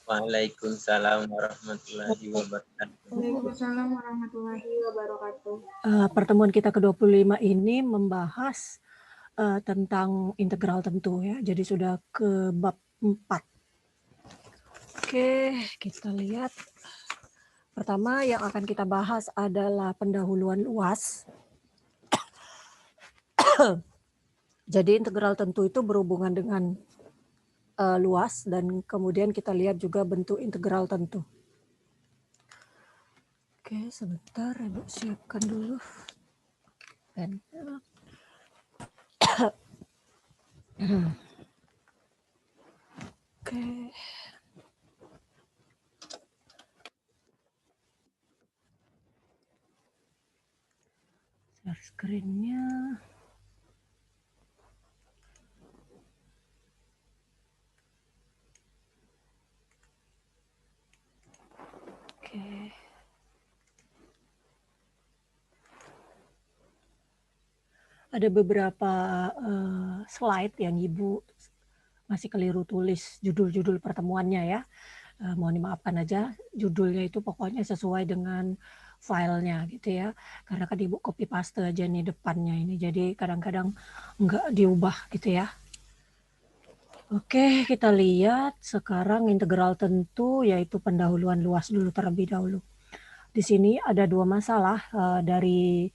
Waalaikumsalam warahmatullahi wabarakatuh. Waalaikumsalam warahmatullahi wabarakatuh. Pertemuan kita ke-25 ini membahas tentang integral tentu ya. Jadi sudah ke bab 4. Oke, kita lihat. Pertama yang akan kita bahas adalah pendahuluan luas. Jadi integral tentu itu berhubungan dengan luas dan kemudian kita lihat juga bentuk integral tentu. Oke, sebentar Ibu siapkan dulu. Oke. Share screen-nya. Oke. Ada beberapa slide yang Ibu masih keliru tulis judul-judul pertemuannya ya. Mohon dimaafkan aja, judulnya itu pokoknya sesuai dengan filenya gitu ya. Karena kan Ibu copy paste aja nih depannya ini, jadi kadang-kadang nggak diubah gitu ya. Oke, kita lihat sekarang integral tentu yaitu pendahuluan luas dulu terlebih dahulu. Di sini ada dua masalah dari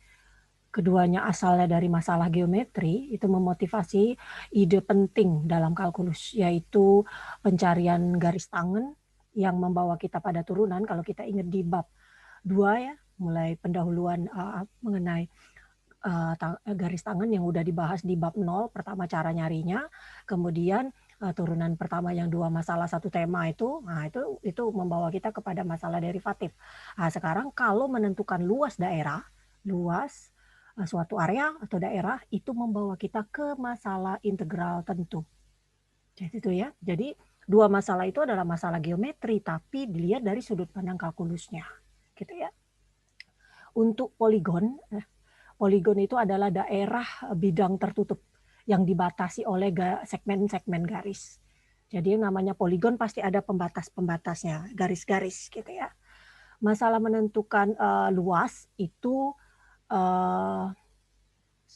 keduanya asalnya dari masalah geometri, itu memotivasi ide penting dalam kalkulus, yaitu pencarian garis tangen yang membawa kita pada turunan. Kalau kita ingat di bab 2 ya, mulai pendahuluan mengenai garis tangen yang udah dibahas di bab 0, pertama cara nyarinya, kemudian turunan pertama yang dua masalah satu tema itu, nah itu membawa kita kepada masalah derivatif. Nah, sekarang kalau menentukan luas daerah, luas suatu area atau daerah itu membawa kita ke masalah integral tentu. Jadi itu ya. Jadi dua masalah itu adalah masalah geometri tapi dilihat dari sudut pandang kalkulusnya. Gitu ya. Untuk poligon, poligon itu adalah daerah bidang tertutup yang dibatasi oleh segmen-segmen garis. Jadi yang namanya poligon pasti ada pembatas-pembatasnya, garis-garis gitu ya. Masalah menentukan luas itu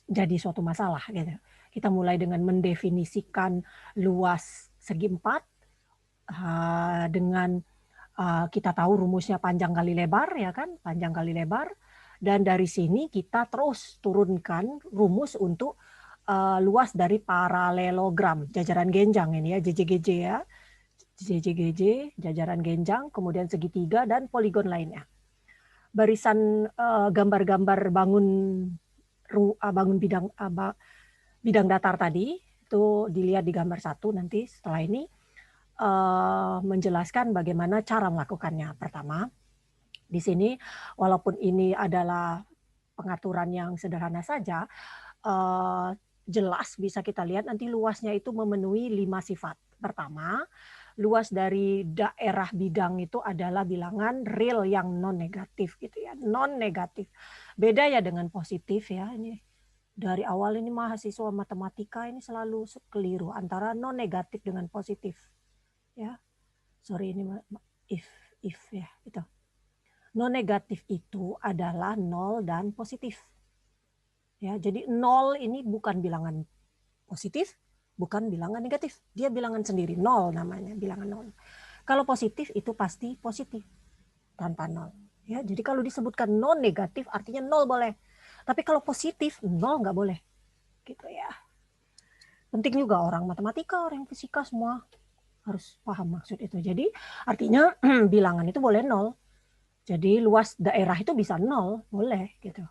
jadi suatu masalah gitu. Kita mulai dengan mendefinisikan luas segi 4 dengan kita tahu rumusnya panjang kali lebar ya kan, panjang kali lebar, dan dari sini kita terus turunkan rumus untuk luas dari paralelogram, jajaran genjang ini ya, JJGJ ya. JJGJ, jajaran genjang, kemudian segitiga dan poligon lainnya. Barisan gambar-gambar bangun bidang datar tadi itu dilihat di gambar 1 nanti setelah ini menjelaskan bagaimana cara melakukannya. Pertama, di sini walaupun ini adalah pengaturan yang sederhana saja, jelas bisa kita lihat nanti luasnya itu memenuhi 5 sifat. Pertama, luas dari daerah bidang itu adalah bilangan real yang non negatif gitu ya, non negatif. Beda ya dengan positif ya, ini dari awal ini mahasiswa matematika ini selalu keliru antara non negatif dengan positif. Ya. Sorry ini if ya gitu. Non negatif itu adalah 0 dan positif. Ya, jadi 0 ini bukan bilangan positif, bukan bilangan negatif. Dia bilangan sendiri, 0 namanya, bilangan 0. Kalau positif itu pasti positif tanpa 0. Ya, jadi kalau disebutkan non negatif artinya 0 boleh. Tapi kalau positif 0 nggak boleh. Gitu ya. Penting juga orang matematika, orang fisika semua harus paham maksud itu. Jadi artinya bilangan itu boleh 0. Jadi luas daerah itu bisa 0, boleh gitu.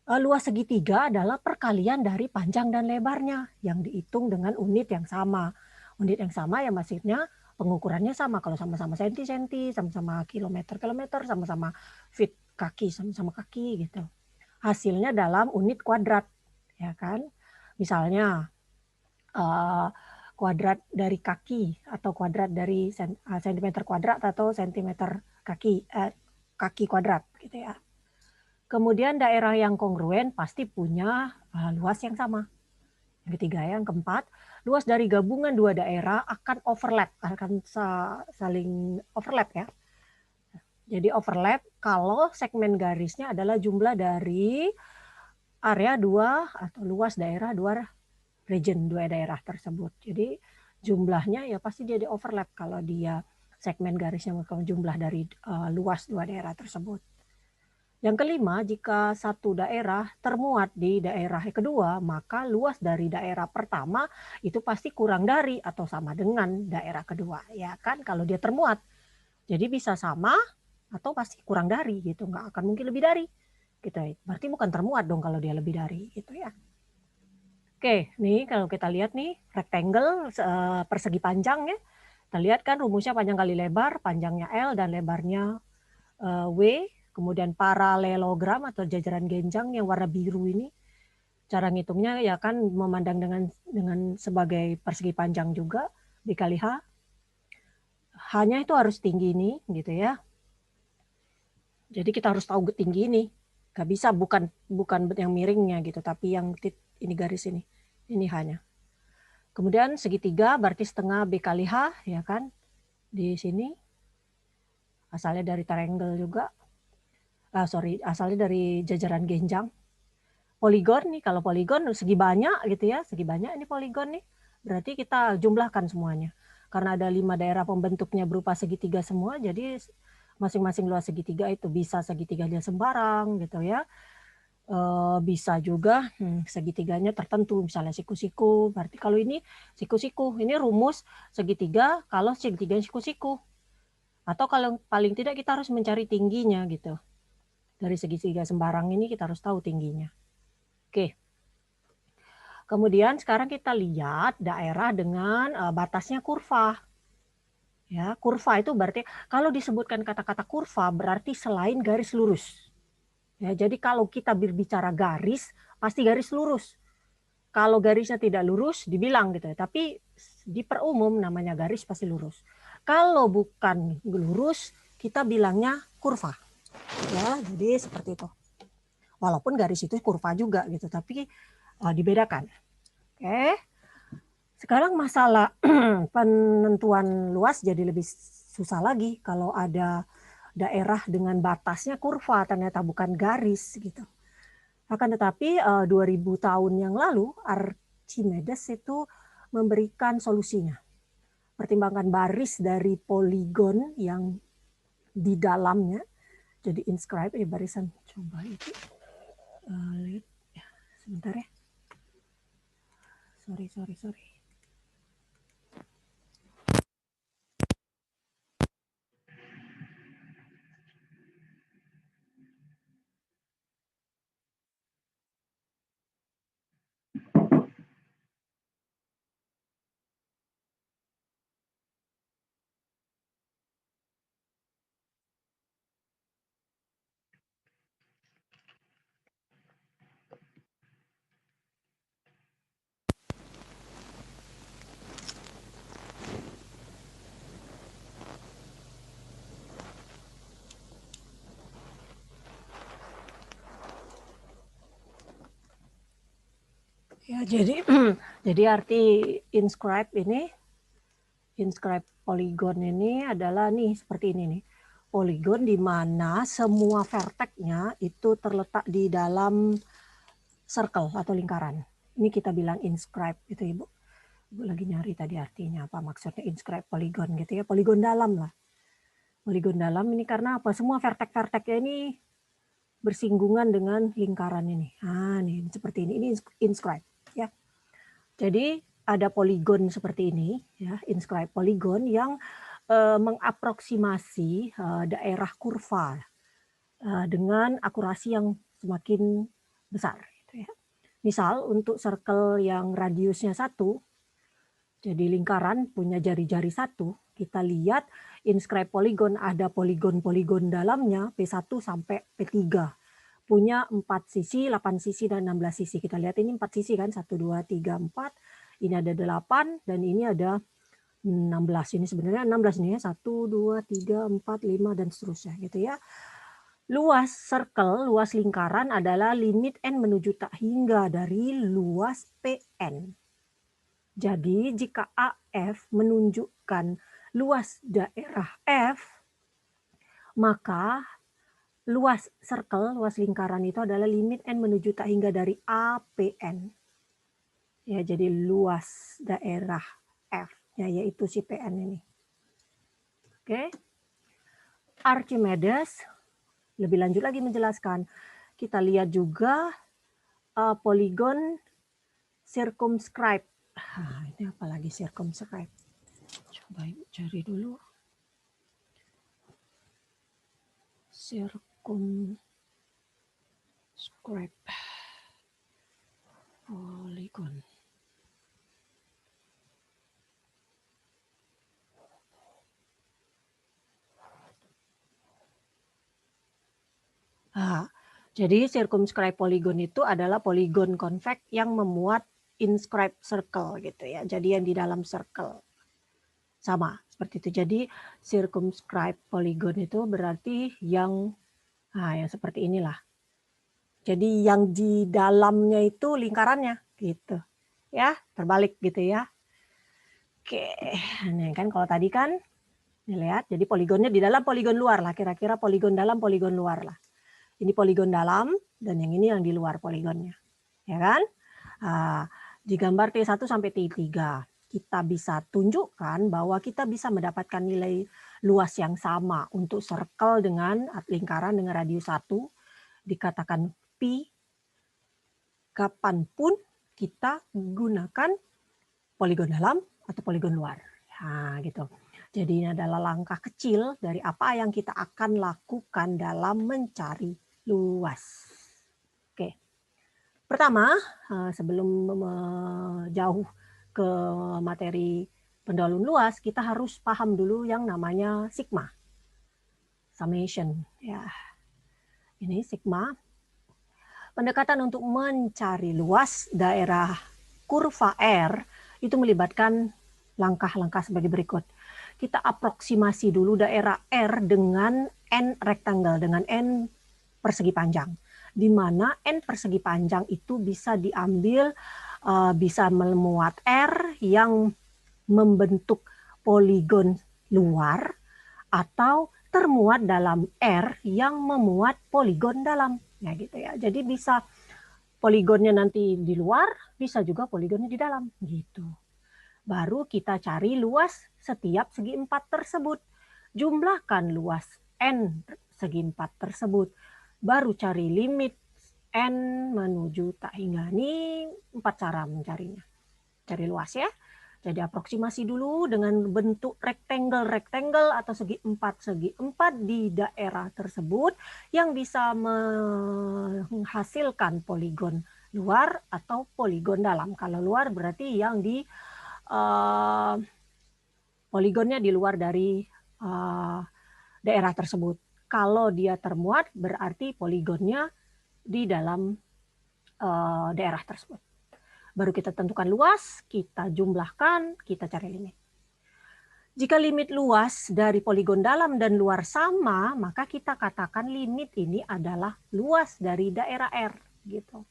Luas segitiga adalah perkalian dari panjang dan lebarnya yang dihitung dengan unit yang sama. Unit yang sama ya maksudnya pengukurannya sama. Kalau sama-sama senti-senti, sama-sama kilometer-kilometer, sama-sama feet kaki, sama-sama kaki gitu. Hasilnya dalam unit kuadrat, ya kan? Misalnya kuadrat dari kaki atau kuadrat dari sentimeter kuadrat atau sentimeter kaki kuadrat gitu ya. Kemudian daerah yang kongruen pasti punya luas yang sama. Yang ketiga yang keempat, luas dari gabungan dua daerah akan overlap, akan saling overlap ya. Jadi overlap kalau segmen garisnya adalah jumlah dari area dua atau luas daerah dua region, dua daerah tersebut. Jadi jumlahnya ya pasti jadi overlap kalau dia segmen garisnya jumlah dari luas dua daerah tersebut. Yang kelima, jika satu daerah termuat di daerah kedua, maka luas dari daerah pertama itu pasti kurang dari atau sama dengan daerah kedua, ya kan? Kalau dia termuat, jadi bisa sama atau pasti kurang dari gitu, nggak akan mungkin lebih dari. Gitu. Berarti bukan termuat dong kalau dia lebih dari, gitu ya. Oke, nih kalau kita lihat nih rectangle persegi panjang ya, kita lihat kan rumusnya panjang kali lebar, panjangnya L dan lebarnya W. Kemudian paralelogram atau jajaran genjang yang warna biru ini, cara ngitungnya ya kan memandang dengan sebagai persegi panjang juga dikali H. H-nya itu harus tinggi ini gitu ya. Jadi kita harus tahu tinggi ini. Gak bisa bukan yang miringnya gitu, tapi yang ini garis ini. Ini H-nya. Kemudian segitiga berarti setengah B kali H ya kan. Di sini asalnya dari triangle juga. Asalnya dari jajaran genjang. Poligon nih, kalau poligon segi banyak gitu ya, segi banyak ini poligon nih. Berarti kita jumlahkan semuanya. Karena ada 5 daerah pembentuknya berupa segitiga semua, jadi masing-masing luas segitiga itu bisa segitiganya sembarang gitu ya. Bisa juga segitiganya tertentu, misalnya siku-siku. Berarti kalau ini siku-siku, ini rumus segitiga kalau segitiganya siku-siku. Atau kalau paling tidak kita harus mencari tingginya gitu. Dari segitiga sembarang ini kita harus tahu tingginya. Oke. Kemudian sekarang kita lihat daerah dengan batasnya kurva. Ya, kurva itu berarti kalau disebutkan kata-kata kurva berarti selain garis lurus. Ya, jadi kalau kita berbicara garis pasti garis lurus. Kalau garisnya tidak lurus dibilang gitu ya, tapi diperumum namanya garis pasti lurus. Kalau bukan lurus kita bilangnya kurva. Ya, jadi seperti itu. Walaupun garis itu kurva juga gitu, tapi dibedakan. Oke. Sekarang masalah penentuan luas jadi lebih susah lagi kalau ada daerah dengan batasnya kurva ternyata bukan garis gitu. Akan tetapi 2000 tahun yang lalu Archimedes itu memberikan solusinya. Pertimbangkan baris dari poligon yang di dalamnya. Jadi inscribe barisan coba itu lihat ya, sebentar ya. Sorry. Ya, jadi arti inscribe polygon ini adalah nih seperti ini nih. Polygon di mana semua vertexnya itu terletak di dalam circle atau lingkaran. Ini kita bilang inscribe gitu Ibu. Ibu lagi nyari tadi artinya apa maksudnya inscribe polygon gitu ya. Polygon dalam lah. Polygon dalam ini karena apa? Semua vertex-vertexnya ini bersinggungan dengan lingkaran ini. Nah, nih seperti ini. Ini inscribe ya. Jadi ada poligon seperti ini ya, inscribe poligon yang mengaproksimasi daerah kurva dengan akurasi yang semakin besar gitu ya. Misal untuk circle yang radiusnya 1, jadi lingkaran punya jari-jari 1, kita lihat inscribe poligon ada poligon-poligon dalamnya P1 sampai P3. Punya 4 sisi, 8 sisi, dan 16 sisi. Kita lihat ini 4 sisi kan, 1, 2, 3, 4. Ini ada 8, dan ini ada 16. Ini sebenarnya 16 nih ya, 1, 2, 3, 4, 5, dan seterusnya gitu ya. Luas circle, luas lingkaran adalah limit N menuju tak hingga dari luas PN. Jadi jika AF menunjukkan luas daerah F, maka luas circle, luas lingkaran itu adalah limit N menuju tak hingga dari A, PN. Ya, jadi luas daerah F, ya, yaitu si PN ini. Oke. Archimedes lebih lanjut lagi menjelaskan. Kita lihat juga poligon circumscribe. Ini apa lagi circumscribe? Coba cari dulu. Circumscribe. Polygon. Jadi circumscribe polygon itu adalah poligon konvex yang memuat inscribed circle gitu ya. Jadi yang di dalam circle. Sama seperti itu. Jadi circumscribe polygon itu berarti yang seperti inilah. Jadi yang di dalamnya itu lingkarannya gitu. Ya, terbalik gitu ya. Oke, nah kan kalau tadi kan lihat, jadi poligonnya di dalam poligon luar lah, kira-kira poligon dalam poligon luar lah. Ini poligon dalam dan yang ini yang di luar poligonnya. Ya kan? Di gambar T1 sampai T3 kita bisa tunjukkan bahwa kita bisa mendapatkan nilai luas yang sama untuk circle dengan lingkaran dengan radius 1 dikatakan pi kapanpun kita gunakan poligon dalam atau poligon luar. Nah, gitu. Jadi ini adalah langkah kecil dari apa yang kita akan lakukan dalam mencari luas. Oke. Pertama, sebelum jauh ke materi pendahuluan luas, kita harus paham dulu yang namanya sigma. Summation. Ya. Ini sigma. Pendekatan untuk mencari luas daerah kurva R itu melibatkan langkah-langkah sebagai berikut. Kita aproksimasi dulu daerah R dengan N rectangle, dengan N persegi panjang. Di mana N persegi panjang itu bisa diambil, bisa memuat R yang membentuk poligon luar atau termuat dalam R yang memuat poligon dalam. Ya gitu ya. Jadi bisa poligonnya nanti di luar, bisa juga poligonnya di dalam gitu. Baru kita cari luas setiap segi 4 tersebut. Jumlahkan luas N segi 4 tersebut. Baru cari limit N menuju tak hingga. Ini 4 cara mencarinya. Cari luas ya. Jadi aproksimasi dulu dengan bentuk rectangle atau segi 4 di daerah tersebut yang bisa menghasilkan poligon luar atau poligon dalam. Kalau luar berarti yang di poligonnya di luar dari daerah tersebut. Kalau dia termuat berarti poligonnya di dalam daerah tersebut. Baru kita tentukan luas, kita jumlahkan, kita cari limit. Jika limit luas dari poligon dalam dan luar sama, maka kita katakan limit ini adalah luas dari daerah R. Gitu.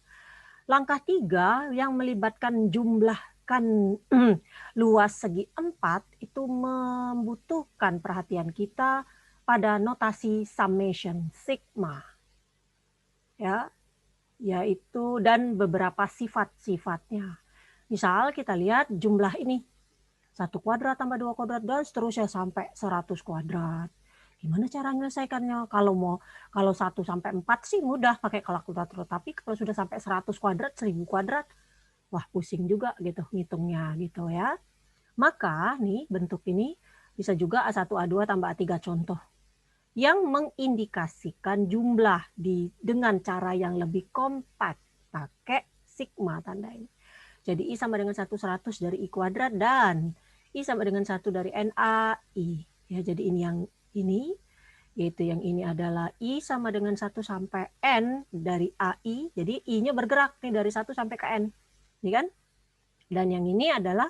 Langkah 3 yang melibatkan jumlahkan luas segi 4 itu membutuhkan perhatian kita pada notasi summation, sigma. Ya, yaitu dan beberapa sifat-sifatnya. Misal kita lihat jumlah ini. 1 kuadrat tambah 2 kuadrat dan seterusnya sampai 100 kuadrat. Gimana cara menyelesaikannya? Kalau 1 sampai 4 sih mudah pakai kalkulator, tapi kalau sudah sampai 100 kuadrat, 1000 kuadrat, wah pusing juga gitu ngitungnya gitu ya. Maka nih bentuk ini bisa juga A1, A2 tambah A3 contoh yang mengindikasikan jumlah dengan cara yang lebih kompak pakai sigma tanda ini. Jadi I sama dengan 1/100 dari I kuadrat dan I sama dengan 1 dari NAI. Ya, jadi ini yang ini, yaitu yang ini adalah I sama dengan 1 sampai N dari AI. Jadi I-nya bergerak nih dari 1 sampai ke N. Ini kan? Dan yang ini adalah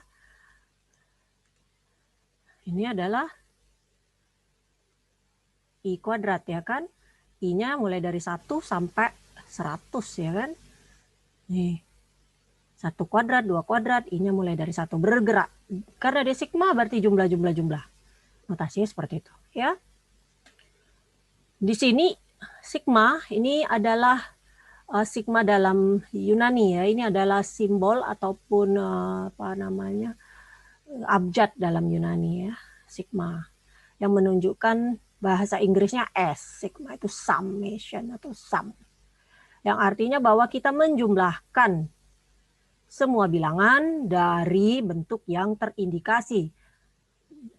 I kuadrat ya kan. I-nya mulai dari 1 sampai 100 ya kan. Nih. 1 kuadrat, 2 kuadrat, I-nya mulai dari 1 bergerak. Karena dia sigma berarti jumlah. Notasinya seperti itu, ya. Di sini sigma ini adalah sigma dalam Yunani ya. Ini adalah simbol ataupun abjad dalam Yunani ya, sigma. Yang menunjukkan bahasa Inggrisnya S. Sigma itu summation atau sum. Yang artinya bahwa kita menjumlahkan semua bilangan dari bentuk yang terindikasi.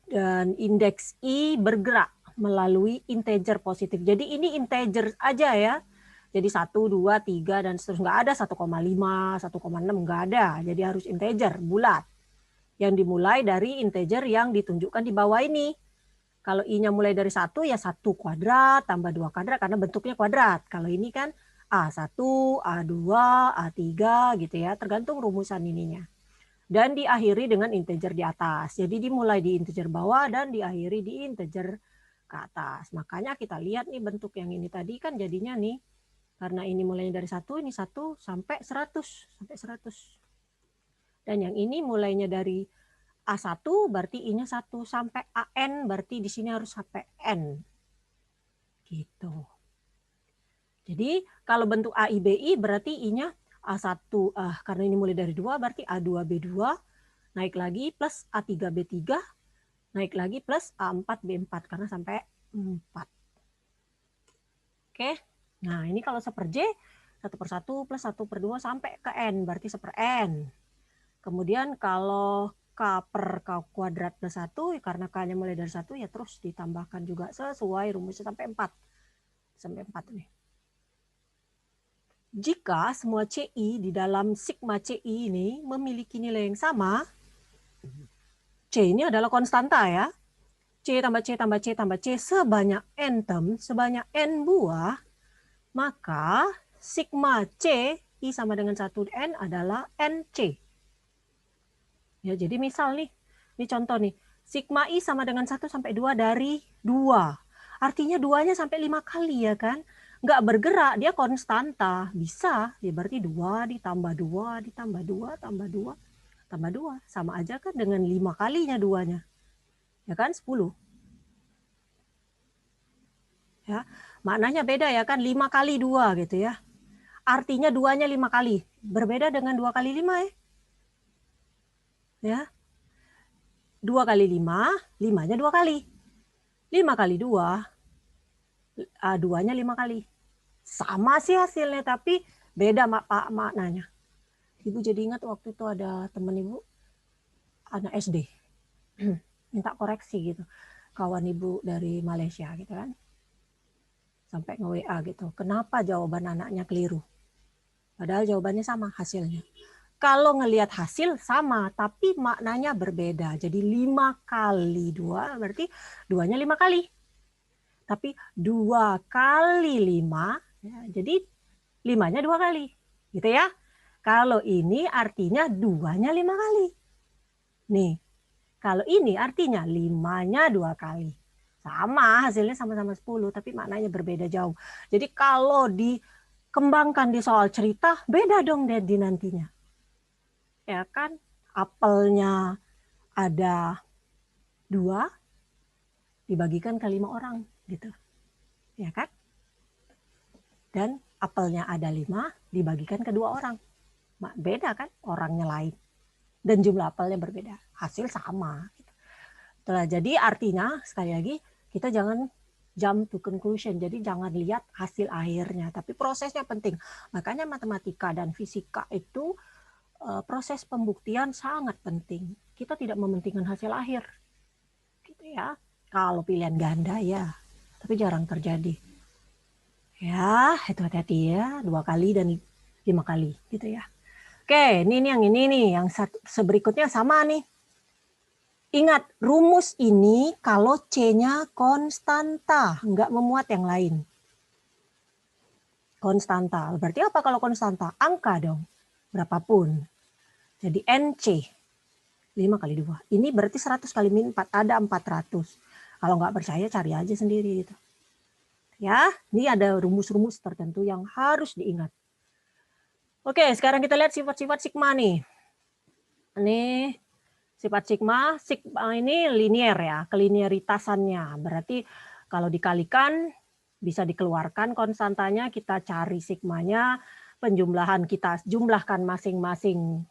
Dan indeks I bergerak melalui integer positif. Jadi ini integer aja ya. Jadi 1, 2, 3, dan seterusnya. Nggak ada 1,5, 1,6, nggak ada. Jadi harus integer, bulat. Yang dimulai dari integer yang ditunjukkan di bawah ini. Kalau I-nya mulai dari 1, ya 1 kuadrat tambah 2 kuadrat, karena bentuknya kuadrat. Kalau ini kan A1, A2, A3 gitu ya. Tergantung rumusan ininya. Dan diakhiri dengan integer di atas. Jadi dimulai di integer bawah dan diakhiri di integer ke atas. Makanya kita lihat nih bentuk yang ini tadi kan jadinya nih, karena ini mulainya dari 1, ini 1 sampai 100. Dan yang ini mulainya dari A1 berarti I-nya 1 sampai AN, berarti di sini harus sampai N. Gitu. Jadi kalau bentuk AIBI berarti I-nya A1, karena ini mulai dari 2 berarti A2B2, naik lagi plus A3B3, naik lagi plus A4B4 karena sampai 4. Oke, nah ini kalau 1/J, 1/1 plus 1/2 sampai ke N, berarti 1/N. Kemudian kalau K/K kuadrat plus 1, karena K-nya mulai dari 1, ya terus ditambahkan juga sesuai rumusnya sampai 4. Sampai 4 nih. Jika semua CI di dalam sigma CI ini memiliki nilai yang sama, C ini adalah konstanta ya. C tambah C tambah C tambah C sebanyak N term, sebanyak N buah, maka sigma C I sama dengan 1N adalah NC. Ya, jadi misal nih, ini contoh nih, sigma I sama dengan 1 sampai 2 dari 2. Artinya 2-nya sampai 5 kali ya kan. Nggak bergerak, dia konstanta. Bisa, ya berarti 2 ditambah 2 ditambah 2 tambah 2 tambah 2. Sama aja kan dengan 5 kalinya 2-nya. Ya kan, 10. Ya, maknanya beda ya kan, 5 kali 2 gitu ya. Artinya 2-nya 5 kali. Berbeda dengan 2 kali 5 ya. Ya. 2 kali 5, 5-nya 2 kali. 5 kali 2, 2-nya 5 kali. Sama sih hasilnya, tapi beda maknanya. Ibu jadi ingat waktu itu ada teman ibu, anak SD, minta koreksi gitu. Kawan ibu dari Malaysia gitu kan. Sampai nge-WA gitu. Kenapa jawaban anaknya keliru? Padahal jawabannya sama hasilnya. Kalau ngelihat hasil sama, tapi maknanya berbeda. Jadi 5 kali 2, berarti 2-nya 5 kali. Tapi 2 kali 5, ya, jadi 5-nya 2 kali. Gitu ya. Kalau ini artinya 2-nya 5 kali. Nih, kalau ini artinya 5-nya 2 kali. Sama, hasilnya sama-sama 10, tapi maknanya berbeda jauh. Jadi kalau dikembangkan di soal cerita, beda dong di nantinya. Ya kan, apelnya ada 2, dibagikan ke 5 orang. Gitu. Ya kan? Dan apelnya ada 5, dibagikan ke 2 orang. Beda kan? Orangnya lain. Dan jumlah apelnya berbeda. Hasil sama. Gitu. Jadi artinya, sekali lagi, kita jangan jump to conclusion. Jadi jangan lihat hasil akhirnya. Tapi prosesnya penting. Makanya matematika dan fisika itu proses pembuktian sangat penting. Kita tidak mementingkan hasil akhir. Gitu ya. Kalau pilihan ganda ya. Tapi jarang terjadi. Ya, itu hati-hati ya. 2 kali dan 5 kali. Gitu ya. Oke, ini yang ini nih. Yang berikutnya sama nih. Ingat, rumus ini kalau C-nya konstanta. Nggak memuat yang lain. Konstanta. Berarti apa kalau konstanta? Angka dong. Berapapun. Jadi NC. 5 kali 2. Ini berarti 100 kali min 4. Ada 400. Kalau nggak percaya cari aja sendiri gitu. Ya, ini ada rumus-rumus tertentu yang harus diingat. Oke, sekarang kita lihat sifat-sifat sigma nih. Ini sifat sigma ini linier ya, kelinearitasannya. Berarti kalau dikalikan bisa dikeluarkan konstantanya, kita cari sigmanya, penjumlahan kita jumlahkan masing-masing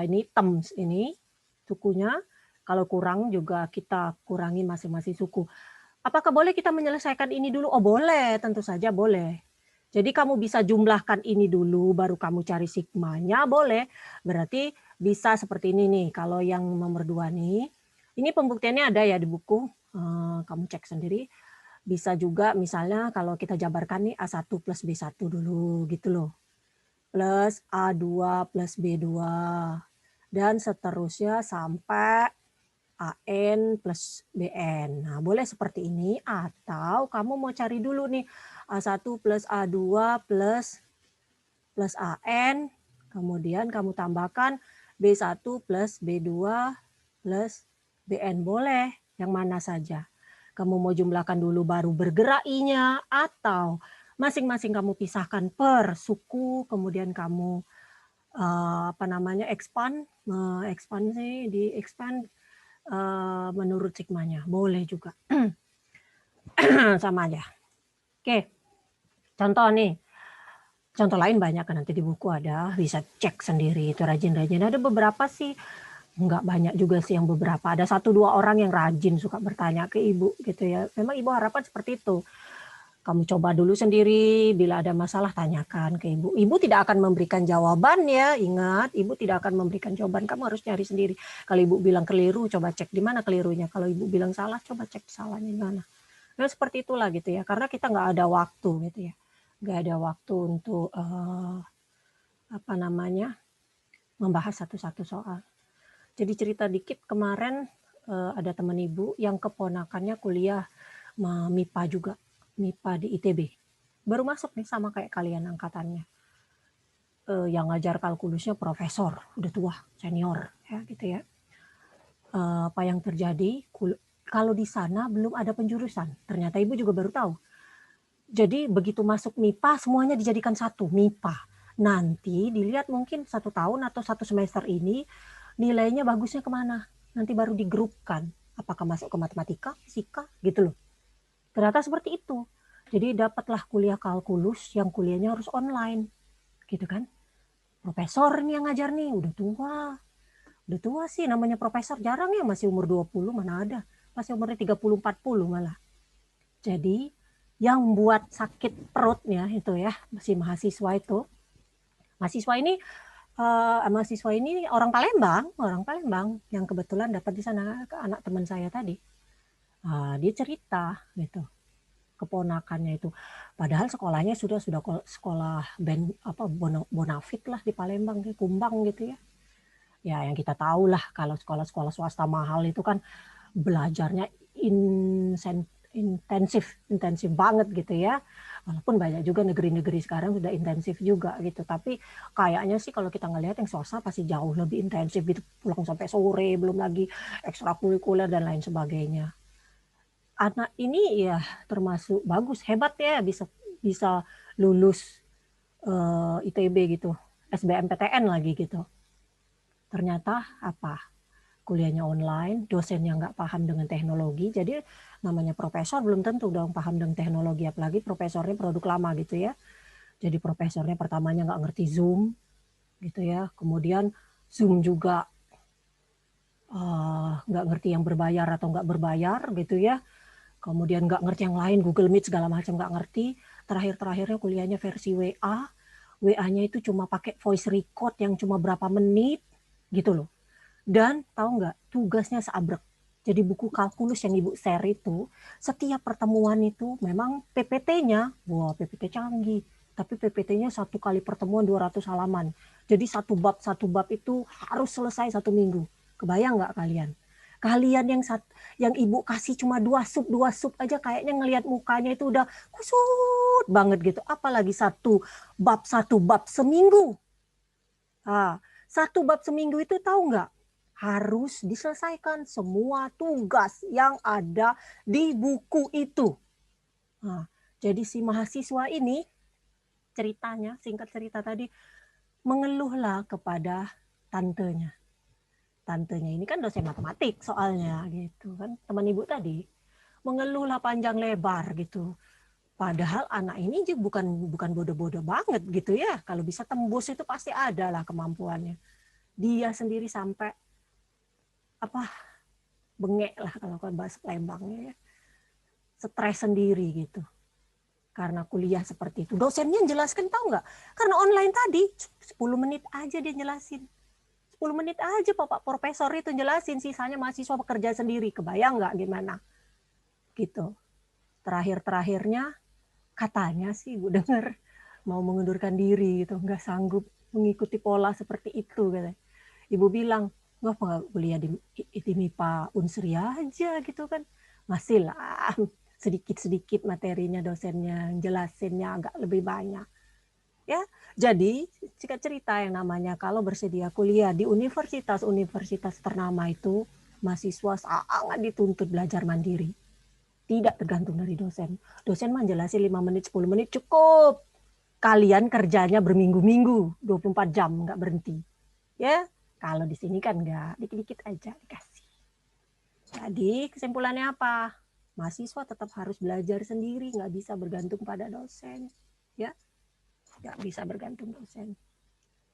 ini terms ini sukunya. Kalau kurang juga kita kurangi masing-masing suku. Apakah boleh kita menyelesaikan ini dulu? Oh boleh, tentu saja boleh. Jadi kamu bisa jumlahkan ini dulu, baru kamu cari sigmanya, boleh. Berarti bisa seperti ini nih, kalau yang nomor 2 nih. Ini pembuktiannya ada ya di buku, kamu cek sendiri. Bisa juga misalnya kalau kita jabarkan nih A1 plus B1 dulu gitu loh. Plus A2 plus B2. Dan seterusnya sampai AN plus BN. Nah, boleh seperti ini, atau kamu mau cari dulu nih A1 plus A2 plus AN, kemudian kamu tambahkan B1 plus B2 plus BN. Boleh, yang mana saja. Kamu mau jumlahkan dulu baru bergerak I-nya, atau masing-masing kamu pisahkan per suku, kemudian kamu expand menurut sigmanya, boleh juga. Sama aja. Oke, contoh nih. Contoh lain banyak kan, nanti di buku ada, bisa cek sendiri itu rajin-rajin. Ada beberapa sih, enggak banyak juga sih yang beberapa. Ada 1-2 orang yang rajin suka bertanya ke ibu gitu ya. Memang ibu harapan seperti itu. Kamu coba dulu sendiri, bila ada masalah tanyakan ke ibu. Ibu tidak akan memberikan jawaban ya, ingat, ibu tidak akan memberikan jawaban, kamu harus cari sendiri. Kalau ibu bilang keliru, coba cek di mana kelirunya. Kalau ibu bilang salah, coba cek salahnya di mana. Nah, seperti itulah gitu ya, karena kita nggak ada waktu gitu ya. Nggak ada waktu untuk membahas satu-satu soal. Jadi cerita dikit, kemarin ada teman ibu yang keponakannya kuliah MIPA juga. MIPA di ITB. Baru masuk nih sama kayak kalian angkatannya. Yang ngajar kalkulusnya profesor, udah tua, senior ya gitu ya. Apa yang terjadi kalau di sana belum ada penjurusan. Ternyata ibu juga baru tahu. Jadi begitu masuk MIPA semuanya dijadikan satu MIPA. Nanti dilihat mungkin 1 tahun atau 1 semester ini nilainya bagusnya kemana. Nanti baru digrupkan. Apakah masuk ke matematika, fisika gitu loh. Ternyata seperti itu. Jadi dapatlah kuliah kalkulus yang kuliahnya harus online. Gitu kan. Profesor nih yang ngajar nih, udah tua. Udah tua sih, namanya profesor jarang ya, masih umur 20, mana ada. Masih umurnya 30-40 malah. Jadi yang buat sakit perutnya itu ya, si mahasiswa itu. Mahasiswa ini orang Palembang yang kebetulan dapat di sana, anak teman saya tadi. Dia cerita gitu, keponakannya itu. Padahal sekolahnya sudah sekolah bonafit lah di Palembang, di Kumbang gitu ya. Ya yang kita tahu lah kalau sekolah-sekolah swasta mahal itu kan belajarnya intensif banget gitu ya. Walaupun banyak juga negeri-negeri sekarang sudah intensif juga gitu. Tapi kayaknya sih kalau kita ngelihat yang swasta pasti jauh lebih intensif gitu. Pulang sampai sore, belum lagi ekstrakurikuler dan lain sebagainya. Anak ini ya termasuk bagus, hebat ya, bisa lulus ITB gitu, SBMPTN lagi gitu. Ternyata apa? Kuliahnya online, dosennya nggak paham dengan teknologi, jadi namanya profesor belum tentu dong paham dengan teknologi, apalagi profesornya produk lama gitu ya. Jadi profesornya pertamanya nggak ngerti Zoom gitu ya, kemudian Zoom juga nggak ngerti yang berbayar atau nggak berbayar gitu ya. Kemudian nggak ngerti yang lain, Google Meet segala macam nggak ngerti. Terakhirnya kuliahnya versi WA. WA-nya itu cuma pakai voice record yang cuma berapa menit gitu loh. Dan tahu nggak, tugasnya seabrek. Jadi buku kalkulus yang ibu share itu, setiap pertemuan itu memang PPT-nya, wah PPT canggih. Tapi PPT-nya 1 kali pertemuan 200 halaman. Jadi satu bab itu harus selesai 1 minggu. Kebayang nggak kalian? Kalian yang ibu kasih cuma 2 sub aja kayaknya ngelihat mukanya itu udah kusut banget gitu. Apalagi satu bab seminggu. 1 bab seminggu itu tahu nggak? Harus diselesaikan semua tugas yang ada di buku itu. Jadi si mahasiswa ini ceritanya, singkat cerita tadi, mengeluhlah kepada tantenya. Tantenya ini kan dosen matematik soalnya gitu kan, teman ibu tadi. Mengeluhlah panjang lebar gitu. Padahal anak ini juga bukan bodoh-bodoh banget gitu ya. Kalau bisa tembus itu pasti ada lah kemampuannya. Dia sendiri sampai bengek lah kalau bahasa Lembangnya ya. Stres sendiri gitu. Karena kuliah seperti itu. Dosennya jelaskan tahu nggak? Karena online tadi 10 menit aja dia jelasin. 10 menit aja Pak Profesor itu jelasin, sisanya mahasiswa bekerja sendiri. Kebayang nggak gimana? Gitu. Terakhir-terakhirnya katanya sih Ibu dengar mau mengundurkan diri gitu, nggak sanggup mengikuti pola seperti itu katanya. Ibu bilang, nggak kuliah di MIPA Unsri aja gitu kan. Masih lah sedikit-sedikit materinya dosennya jelasinnya agak lebih banyak. Ya, jadi singkat cerita yang namanya kalau bersedia kuliah di universitas-universitas ternama itu, mahasiswa sangat dituntut belajar mandiri. Tidak tergantung dari dosen. Dosen mah jelasin 5 menit, 10 menit cukup. Kalian kerjanya berminggu-minggu, 24 jam, nggak berhenti. Ya, kalau di sini kan nggak, dikit-dikit aja dikasih. Jadi kesimpulannya apa? Mahasiswa tetap harus belajar sendiri, nggak bisa bergantung pada dosen. Ya, nggak bisa bergantung dosen.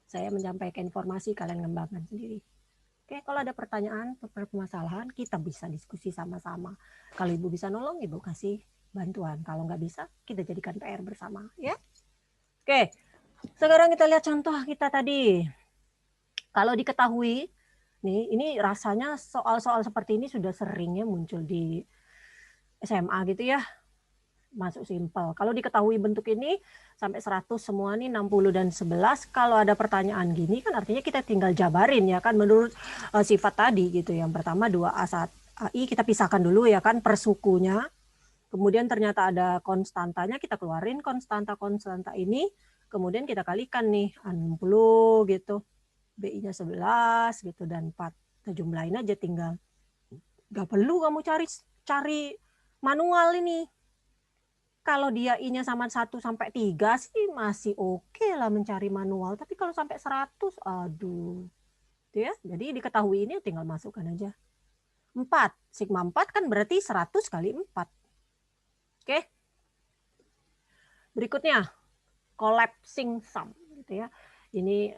Saya menyampaikan informasi, kalian ngembangkan sendiri. Oke, kalau ada pertanyaan, permasalahan, kita bisa diskusi sama-sama. Kalau Ibu bisa nolong, Ibu kasih bantuan. Kalau nggak bisa, kita jadikan PR bersama. Ya. Oke, sekarang kita lihat contoh kita tadi. Kalau diketahui, nih, ini rasanya soal-soal seperti ini sudah seringnya muncul di SMA gitu ya, masuk simpel. Kalau diketahui bentuk ini sampai 100 semua nih 60 dan 11, kalau ada pertanyaan gini kan artinya kita tinggal jabarin ya kan menurut sifat tadi gitu. Yang pertama 2A1AI kita pisahkan dulu ya kan per sukunya. Kemudian ternyata ada konstantanya, kita keluarin konstanta ini, kemudian kita kalikan nih 60 gitu. BI-nya 11 gitu dan 4. Kita jumlahin aja tinggal. Gak perlu kamu cari manual ini. Kalau dia I-nya sama 1 sampai 3 sih masih oke lah mencari manual. Tapi kalau sampai 100, aduh. Gitu ya. Jadi diketahui ini tinggal masukkan aja. 4. Sigma 4 kan berarti 100 kali 4. Oke. Berikutnya, collapsing sum. Gitu ya. Ini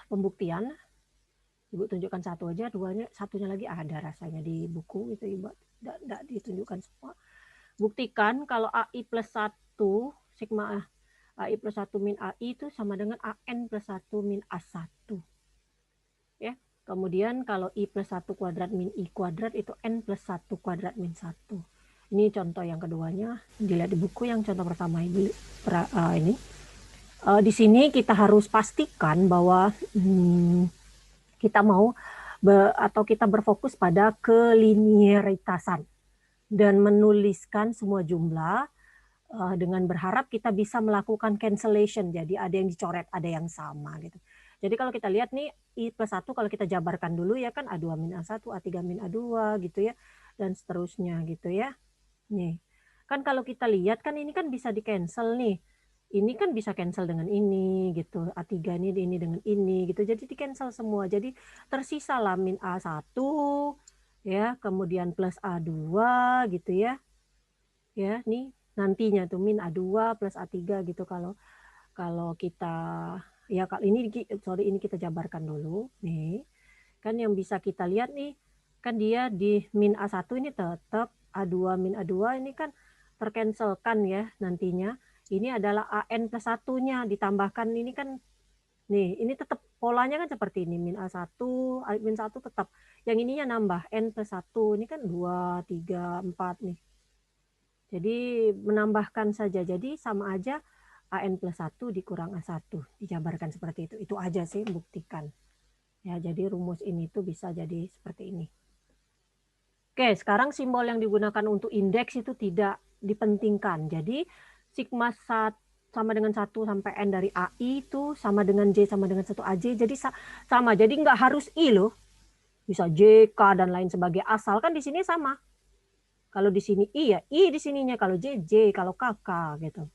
pembuktian. Ibu tunjukkan satu aja, satunya lagi ada rasanya di buku. Itu Ibu tidak ditunjukkan semua. Buktikan kalau AI plus 1, sigma AI plus 1 min AI itu sama dengan AN plus 1 min A1. Ya. Kemudian kalau I plus 1 kuadrat min I kuadrat itu N plus 1 kuadrat min 1. Ini contoh yang keduanya, dilihat di buku yang contoh pertama ini. Di sini kita harus pastikan bahwa kita mau atau kita berfokus pada keliniaritasan dan menuliskan semua jumlah dengan berharap kita bisa melakukan cancellation. Jadi ada yang dicoret, ada yang sama gitu. Jadi kalau kita lihat nih I plus 1 kalau kita jabarkan dulu ya kan A2 min A1, A3 min A2 gitu ya dan seterusnya gitu ya. Nih. Kan kalau kita lihat kan ini kan bisa di cancel nih. Ini kan bisa cancel dengan ini gitu. A3 ini dengan ini gitu. Jadi di cancel semua. Jadi tersisa lah min A1 ya, kemudian plus A2 gitu ya. Ya, nih nantinya tuh min A2 plus A3 gitu kalau kita ya kalau ini kita jabarkan dulu nih. Kan yang bisa kita lihat nih kan dia di min A1 ini tetap A2 min A2 ini kan tercancelkan ya nantinya. Ini adalah AN plus 1-nya ditambahkan ini kan nih, ini tetap polanya kan seperti ini, min A1, min 1 tetap. Yang ininya nambah, N plus 1, ini kan 2, 3, 4 nih. Jadi menambahkan saja, jadi sama aja AN plus 1 dikurang A1, dijabarkan seperti itu. Itu aja sih, buktikan. Ya, jadi rumus ini tuh bisa jadi seperti ini. Oke, sekarang simbol yang digunakan untuk indeks itu tidak dipentingkan. Jadi sigma 1 sama dengan 1 sampai N dari AI itu sama dengan J sama dengan 1 AJ. Jadi sama. Jadi nggak harus I loh. Bisa J, K, dan lain sebagai. Asal kan di sini sama. Kalau di sini I ya I di sininya. Kalau J, J. Kalau K, K gitu.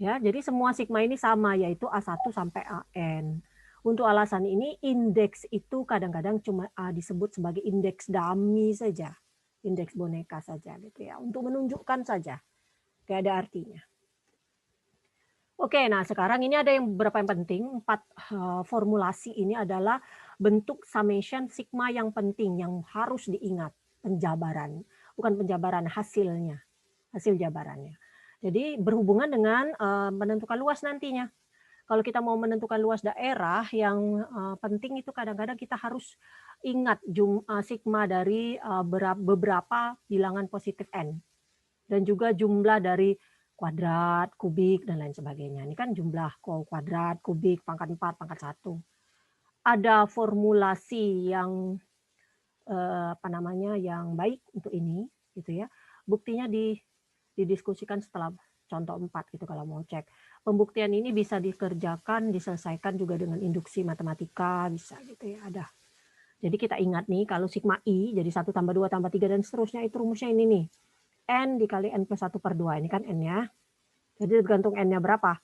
Ya, jadi semua sigma ini sama, yaitu A1 sampai AN. Untuk alasan ini, indeks itu kadang-kadang cuma disebut sebagai indeks dummy saja. Indeks boneka saja gitu ya, untuk menunjukkan saja. Gak ada artinya. Oke, nah sekarang ini ada yang beberapa yang penting. 4 formulasi ini adalah bentuk summation sigma yang penting, yang harus diingat. Penjabaran, bukan penjabaran, hasilnya. Hasil jabarannya. Jadi berhubungan dengan menentukan luas nantinya. Kalau kita mau menentukan luas daerah, yang penting itu kadang-kadang kita harus ingat sigma dari beberapa bilangan positif n. Dan juga jumlah dari kuadrat, kubik, dan lain sebagainya. Ini kan jumlah kuadrat, kubik, pangkat 4, pangkat 1. Ada formulasi yang yang baik untuk ini, gitu ya. Buktinya didiskusikan setelah contoh 4 gitu kalau mau cek. Pembuktian ini bisa dikerjakan, diselesaikan juga dengan induksi matematika, bisa gitu ya, ada. Jadi kita ingat nih, kalau sigma I jadi 1 tambah 2 tambah 3 dan seterusnya, itu rumusnya ini nih. N dikali N plus 1 per 2, ini kan N-nya. Jadi tergantung N-nya berapa.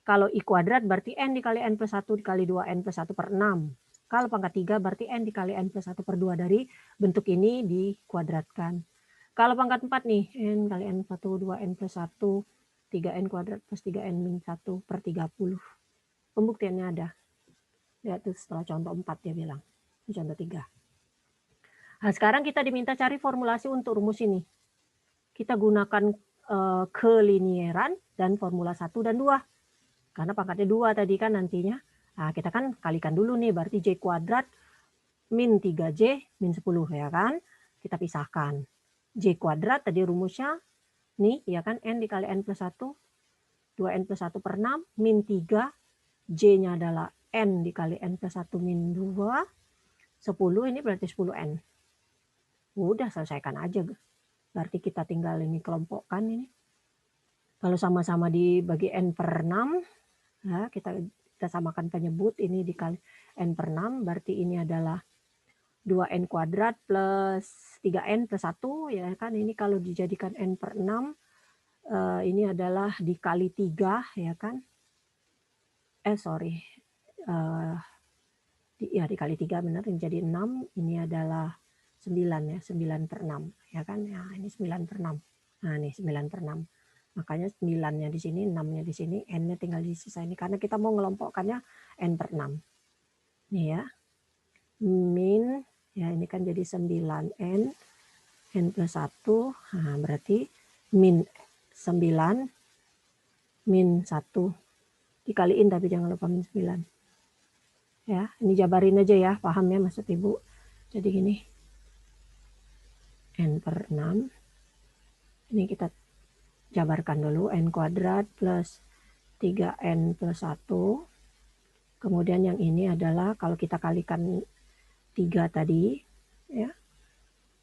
Kalau I kuadrat berarti N dikali N plus 1 dikali 2, N plus 1 per 6. Kalau pangkat 3 berarti N dikali N plus 1 per 2, dari bentuk ini dikuadratkan. Kalau pangkat 4 nih, N kali N plus 1, 2N plus 1, 3N kuadrat plus 3N min 1 per 30. Pembuktiannya ada. Lihat tuh setelah contoh 4 dia bilang. Ini contoh 3. Nah sekarang kita diminta cari formulasi untuk rumus ini. Kita gunakan kelinieran dan formula 1 dan 2. Karena pangkatnya 2 tadi kan nantinya. Nah, kita kan kalikan dulu nih, berarti J kuadrat min 3J min 10 ya kan. Kita pisahkan. J kuadrat tadi rumusnya nih ya kan, N dikali N plus 1, 2N plus 1 per 6 min 3, J-nya adalah N dikali N plus 1 min 2, 10 ini berarti 10N. Udah selesaikan aja. Berarti kita tinggal ini kelompokkan ini. Kalau sama-sama dibagi N per 6, ya, kita samakan penyebut, ini dikali N per 6, berarti ini adalah 2N kuadrat plus 3N plus 1, ya kan. Ini kalau dijadikan N per 6, ini adalah dikali 3, ya kan. Dikali 3 benar, ini jadi 6, ini adalah 9 ya, 9 per 6, ya kan. Ya, ini 9 per 6. Nah, ini 9 per 6. Makanya 9-nya di sini, 6-nya di sini, N-nya tinggal di sisa ini. Karena kita mau ngelompokkannya N per 6. Nih ya. Min, ya ini kan jadi 9N, N plus 1. Nah, berarti min 9, min 1. Dikaliin tapi jangan lupa min 9. Ya, ini jabarin aja ya, paham ya maksud Ibu. Jadi gini. N per 6. Ini kita jabarkan dulu, N kuadrat plus 3N plus 1. Kemudian yang ini adalah kalau kita kalikan 3 tadi, ya.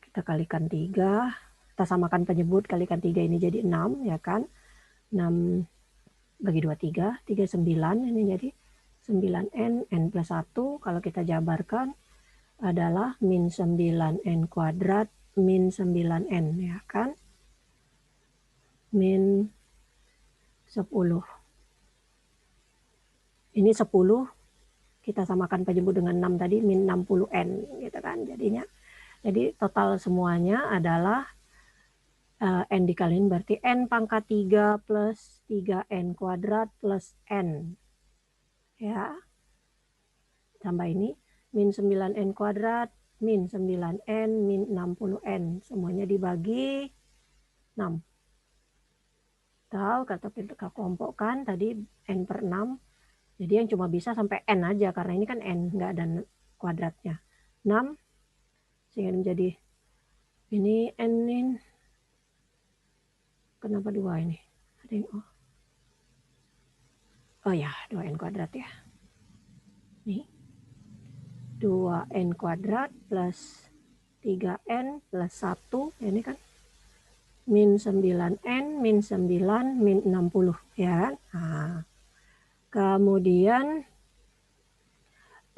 Kita kalikan 3, kita samakan penyebut, kalikan 3 ini jadi 6, ya kan. 6 bagi 2, 3, 3, 9, ini jadi 9N, N plus 1, kalau kita jabarkan adalah min 9N kuadrat min 9N, ya kan. Min 10. Ini 10, kita samakan penyebut dengan 6 tadi, min 60N, gitu kan jadinya. Jadi total semuanya adalah N dikaliin berarti N pangkat 3 plus 3N kuadrat plus N. Ya. Tambah ini, min 9N kuadrat, min 9N, min 60N. Semuanya dibagi 6. Tahu, kata kita kelompokkan tadi N per 6. Jadi yang cuma bisa sampai N aja, karena ini kan N, nggak ada kuadratnya. 6, sehingga menjadi ini N ini. Kenapa 2 ini? Ada yang oh ya, 2N kuadrat ya. Nih. 2N kuadrat plus 3N plus 1, ini kan. Min 9N, min 9, min 60, ya kan. Nah, kemudian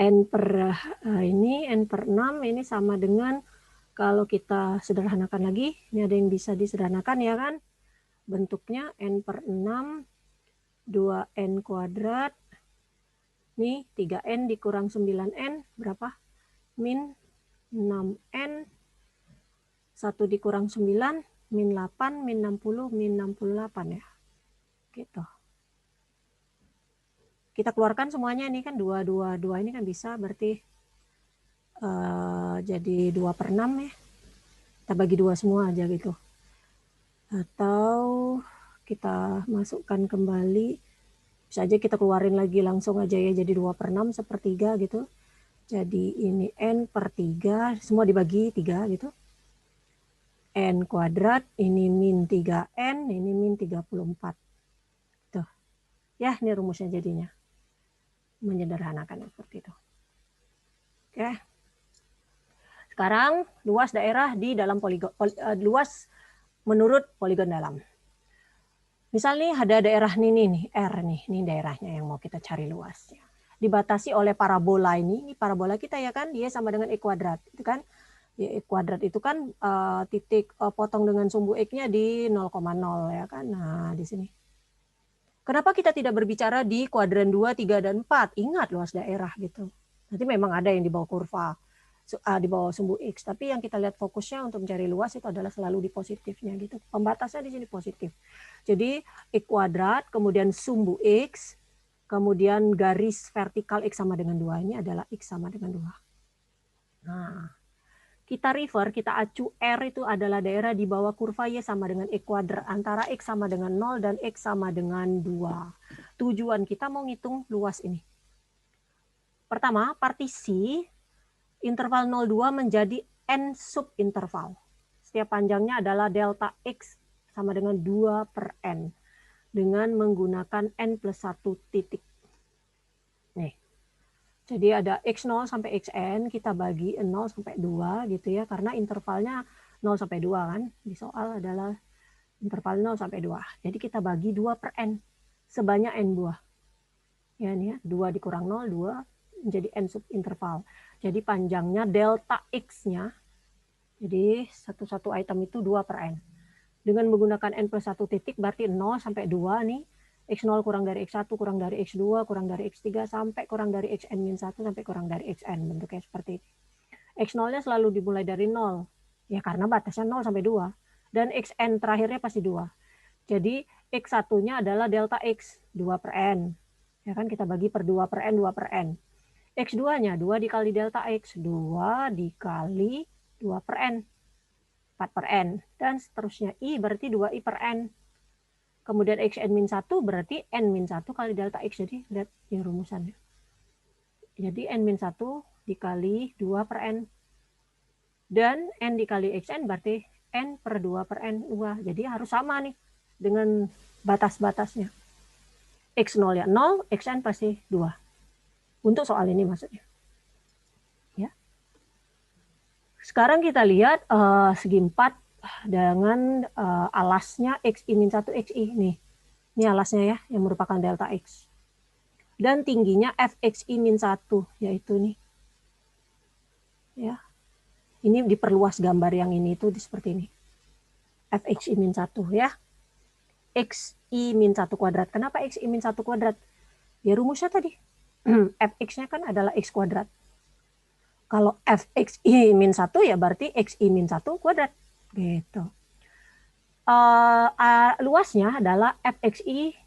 N per ini, N per 6, ini sama dengan, kalau kita sederhanakan lagi, ini ada yang bisa disederhanakan ya kan. Bentuknya N per 6 2N kuadrat. Nih 3N dikurang 9N berapa? Min 6N. 1 dikurang 9, min 8, min 60, min 68 ya. Gitu. Kita keluarkan semuanya ini kan 2, 2, 2 ini kan bisa berarti jadi 2/6 ya. Kita bagi 2 semua aja gitu. Atau kita masukkan kembali. Bisa aja kita keluarin lagi langsung aja ya, jadi 2/6 sepertiga gitu. Jadi ini N per 3, semua dibagi 3 gitu. N kuadrat, ini min 3N, ini min 34. Tuh. Ya, ini rumusnya jadinya. Menyederhanakan seperti itu. Oke. Sekarang luas daerah di dalam poligon, luas menurut poligon dalam. Misal nih ada daerah nih R nih, ini daerahnya yang mau kita cari luasnya. Dibatasi oleh parabola ini parabola kita ya kan, dia sama dengan E kuadrat, itu kan. Ya, E kuadrat itu kan titik potong dengan sumbu X-nya di 0,0 ya kan. Nah, di sini. Kenapa kita tidak berbicara di kuadran 2, 3, dan 4? Ingat luas daerah gitu. Nanti memang ada yang di bawah kurva, di bawah sumbu X. Tapi yang kita lihat fokusnya untuk mencari luas itu adalah selalu di positifnya gitu. Pembatasnya di sini positif. Jadi E kuadrat, kemudian sumbu X, kemudian garis vertikal X sama dengan 2. Ini adalah X sama dengan 2. Nah, kita refer, kita acu R itu adalah daerah di bawah kurva Y sama dengan E kuadrat antara X sama dengan 0 dan X sama dengan 2. Tujuan kita mau ngitung luas ini. Pertama, partisi interval 0,2 menjadi N subinterval. Setiap panjangnya adalah delta X sama dengan 2/N dengan menggunakan N plus 1 titik. Nih. Jadi ada X0 sampai Xn, kita bagi 0 sampai 2 gitu ya, karena intervalnya 0 sampai 2 kan, di soal adalah interval 0 sampai 2. Jadi kita bagi 2/N, sebanyak N buah. Ya nih ya, 2 dikurang 0, 2 menjadi N subinterval. Jadi panjangnya delta X-nya, jadi satu item itu 2/N. Dengan menggunakan N plus 1 titik, berarti 0 sampai 2 nih, X0 kurang dari X1, kurang dari X2, kurang dari X3, sampai kurang dari Xn-1, sampai kurang dari Xn. Bentuknya seperti ini. X0-nya selalu dimulai dari 0. Ya karena batasnya 0 sampai 2. Dan Xn terakhirnya pasti 2. Jadi X1-nya adalah delta X, 2/N. Ya kan kita bagi per 2/N, 2/N. X2-nya 2 dikali delta X, 2 dikali 2/N. 4/N. Dan seterusnya. I berarti 2I/N. Kemudian Xn-1 berarti N-1 kali delta X. Jadi lihat ya rumusannya. Jadi N-1 dikali 2/N. Dan N dikali Xn berarti N per 2/N. Jadi harus sama nih dengan batas-batasnya. X0 ya 0, Xn pasti 2. Untuk soal ini maksudnya. Ya. Sekarang kita lihat segi 4 dengan alasnya XI-1 XI nih. Ini alasnya ya, yang merupakan delta X. Dan tingginya Fxi-1, yaitu nih. Ya. Ini diperluas gambar yang ini itu seperti ini. Fxi-1 ya. Xi-1 kuadrat. Kenapa Xi-1 kuadrat? Ya rumusnya tadi. Fx-nya kan adalah X kuadrat. Kalau Fxi-1 ya berarti Xi-1 kuadrat. Gitu. Luasnya adalah Fxi-1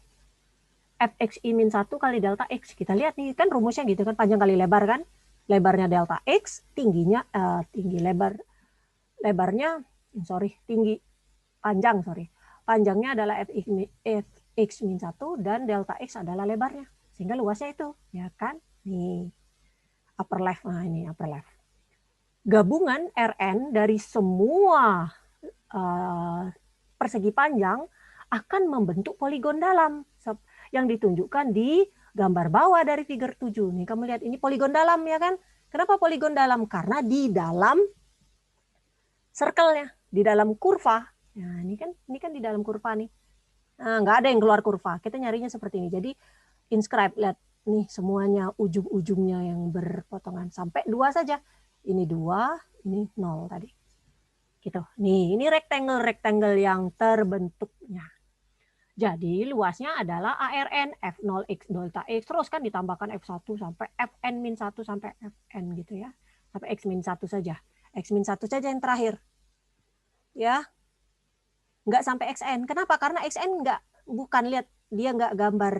kali delta X. Kita lihat nih kan rumusnya gitu kan, panjang kali lebar kan. Lebarnya delta X, tingginya panjangnya adalah Fx-1 dan delta X adalah lebarnya. Sehingga luasnya itu, ya kan? Nih. Upper left. Nah, ini upper left. Gabungan Rn dari semua persegi panjang akan membentuk poligon dalam yang ditunjukkan di gambar bawah dari figure 7. Nih kamu lihat ini poligon dalam ya kan? Kenapa poligon dalam? Karena di dalam circle-nya, di dalam kurva. Nah, ini kan di dalam kurva nih. Nah, nggak ada yang keluar kurva. Kita nyarinya seperti ini. Jadi inscribe, lihat nih semuanya ujung-ujungnya yang berpotongan sampai 2 saja. Ini 2, ini 0 tadi. Gitu. Nih, ini rectangle yang terbentuknya. Jadi luasnya adalah ARN F0 X delta X, terus kan ditambahkan F1 sampai Fn-1 sampai Fn gitu ya. Sampai X-1 saja. X-1 saja yang terakhir. Ya. Enggak sampai Xn. Kenapa? Karena Xn bukan, lihat dia enggak gambar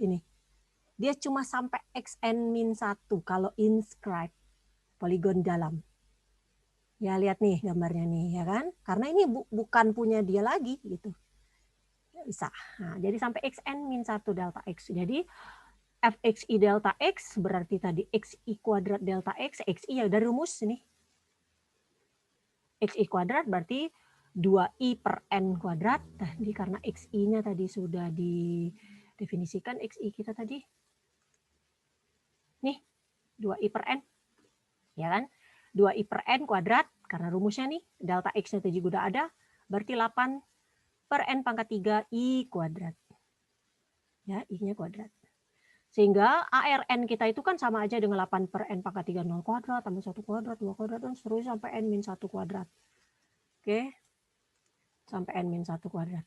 ini. Dia cuma sampai Xn-1 kalau inscribe poligon dalam. Ya lihat nih gambarnya nih ya kan. Karena ini bukan punya dia lagi gitu. Bisa. Nah, jadi sampai Xn-1 delta X. Jadi Fxi delta X berarti tadi Xi kuadrat delta X. Xi ya dari rumus ini. Xi kuadrat berarti 2i per n kuadrat. Tadi karena Xi-nya tadi sudah didefinisikan. Xi kita tadi. Nih 2i per n. Ya kan? 2i per n kuadrat. Karena rumusnya nih. Delta X-nya tadi udah ada. Berarti 8 per n pangkat 3 i kuadrat. Ya, i-nya kuadrat. Sehingga ARN kita itu kan sama aja dengan 8 per n pangkat 3 0 kuadrat, tambah 1 kuadrat, 2 kuadrat, dan seterusnya sampai n-1 kuadrat. Oke, sampai n-1 kuadrat.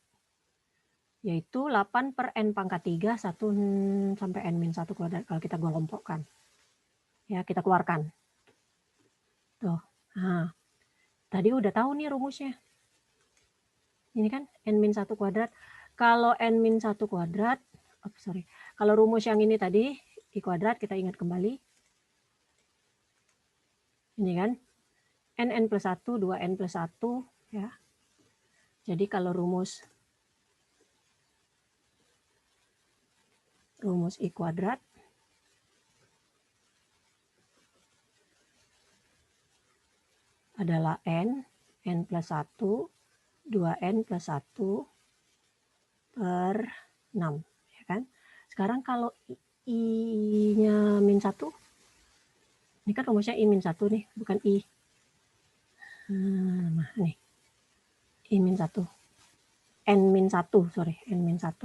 Yaitu 8 per n pangkat 3, 1 sampai n-1 kuadrat. Kalau kita kelompokkan. Ya, kita keluarkan. Tuh. Nah, tadi udah tahu nih rumusnya. Ini kan n-1 kuadrat. Kalau n-1 kuadrat, kalau rumus yang ini tadi, i kuadrat, kita ingat kembali. Ini kan, nn plus 1, 2n plus 1. Ya. Jadi kalau rumus i kuadrat, adalah n plus 1, 2n plus 1 per 6. Ya kan? Sekarang kalau i-nya min 1, ini kan rumusnya i min 1 nih, bukan i. Nah, nih. I min 1. N min 1, sorry. N min 1.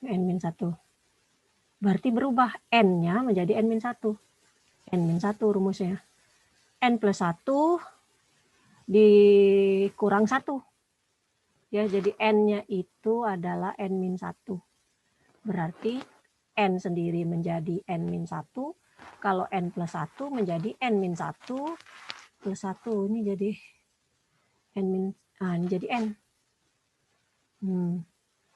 N min 1. Berarti berubah N-nya menjadi N min 1. N min 1 rumusnya. N plus 1 dikurang 1. Ya, jadi N-nya itu adalah N min 1. Berarti N sendiri menjadi N min 1. Kalau N plus 1 menjadi N min 1 plus 1. Ini jadi N min, ini jadi N.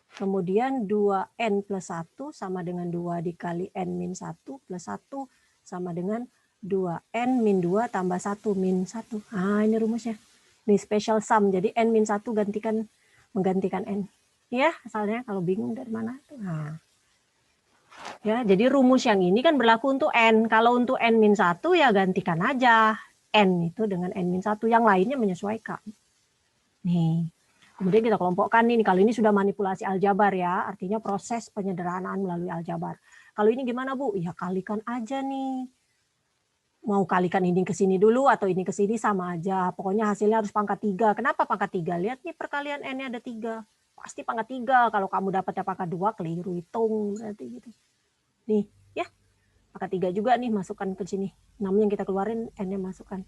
Kemudian 2N plus 1 sama dengan 2 dikali N min 1 plus 1 sama dengan 2N min 2 tambah 1 min 1. Ah, ini rumusnya. Ini special sum. Jadi N min 1 menggantikan N. Ya, asalnya kalau bingung dari mana. Nah. Ya, jadi rumus yang ini kan berlaku untuk N. Kalau untuk N min 1 ya gantikan aja N itu dengan N min 1. Yang lainnya menyesuaikan. Nih. Kemudian kita kelompokkan nih, kalau ini sudah manipulasi aljabar ya, artinya proses penyederhanaan melalui aljabar. Kalau ini gimana Bu? Ya kalikan aja nih. Mau kalikan ini ke sini dulu atau ini ke sini sama aja. Pokoknya hasilnya harus pangkat 3. Kenapa pangkat 3? Lihat nih perkalian N-nya ada 3. Pasti pangkat 3. Kalau kamu dapatnya pangkat 2, keliru hitung. Berarti gitu. Nih, ya. Pangkat 3 juga nih, masukkan ke sini. Namanya yang kita keluarin, N-nya masukkan.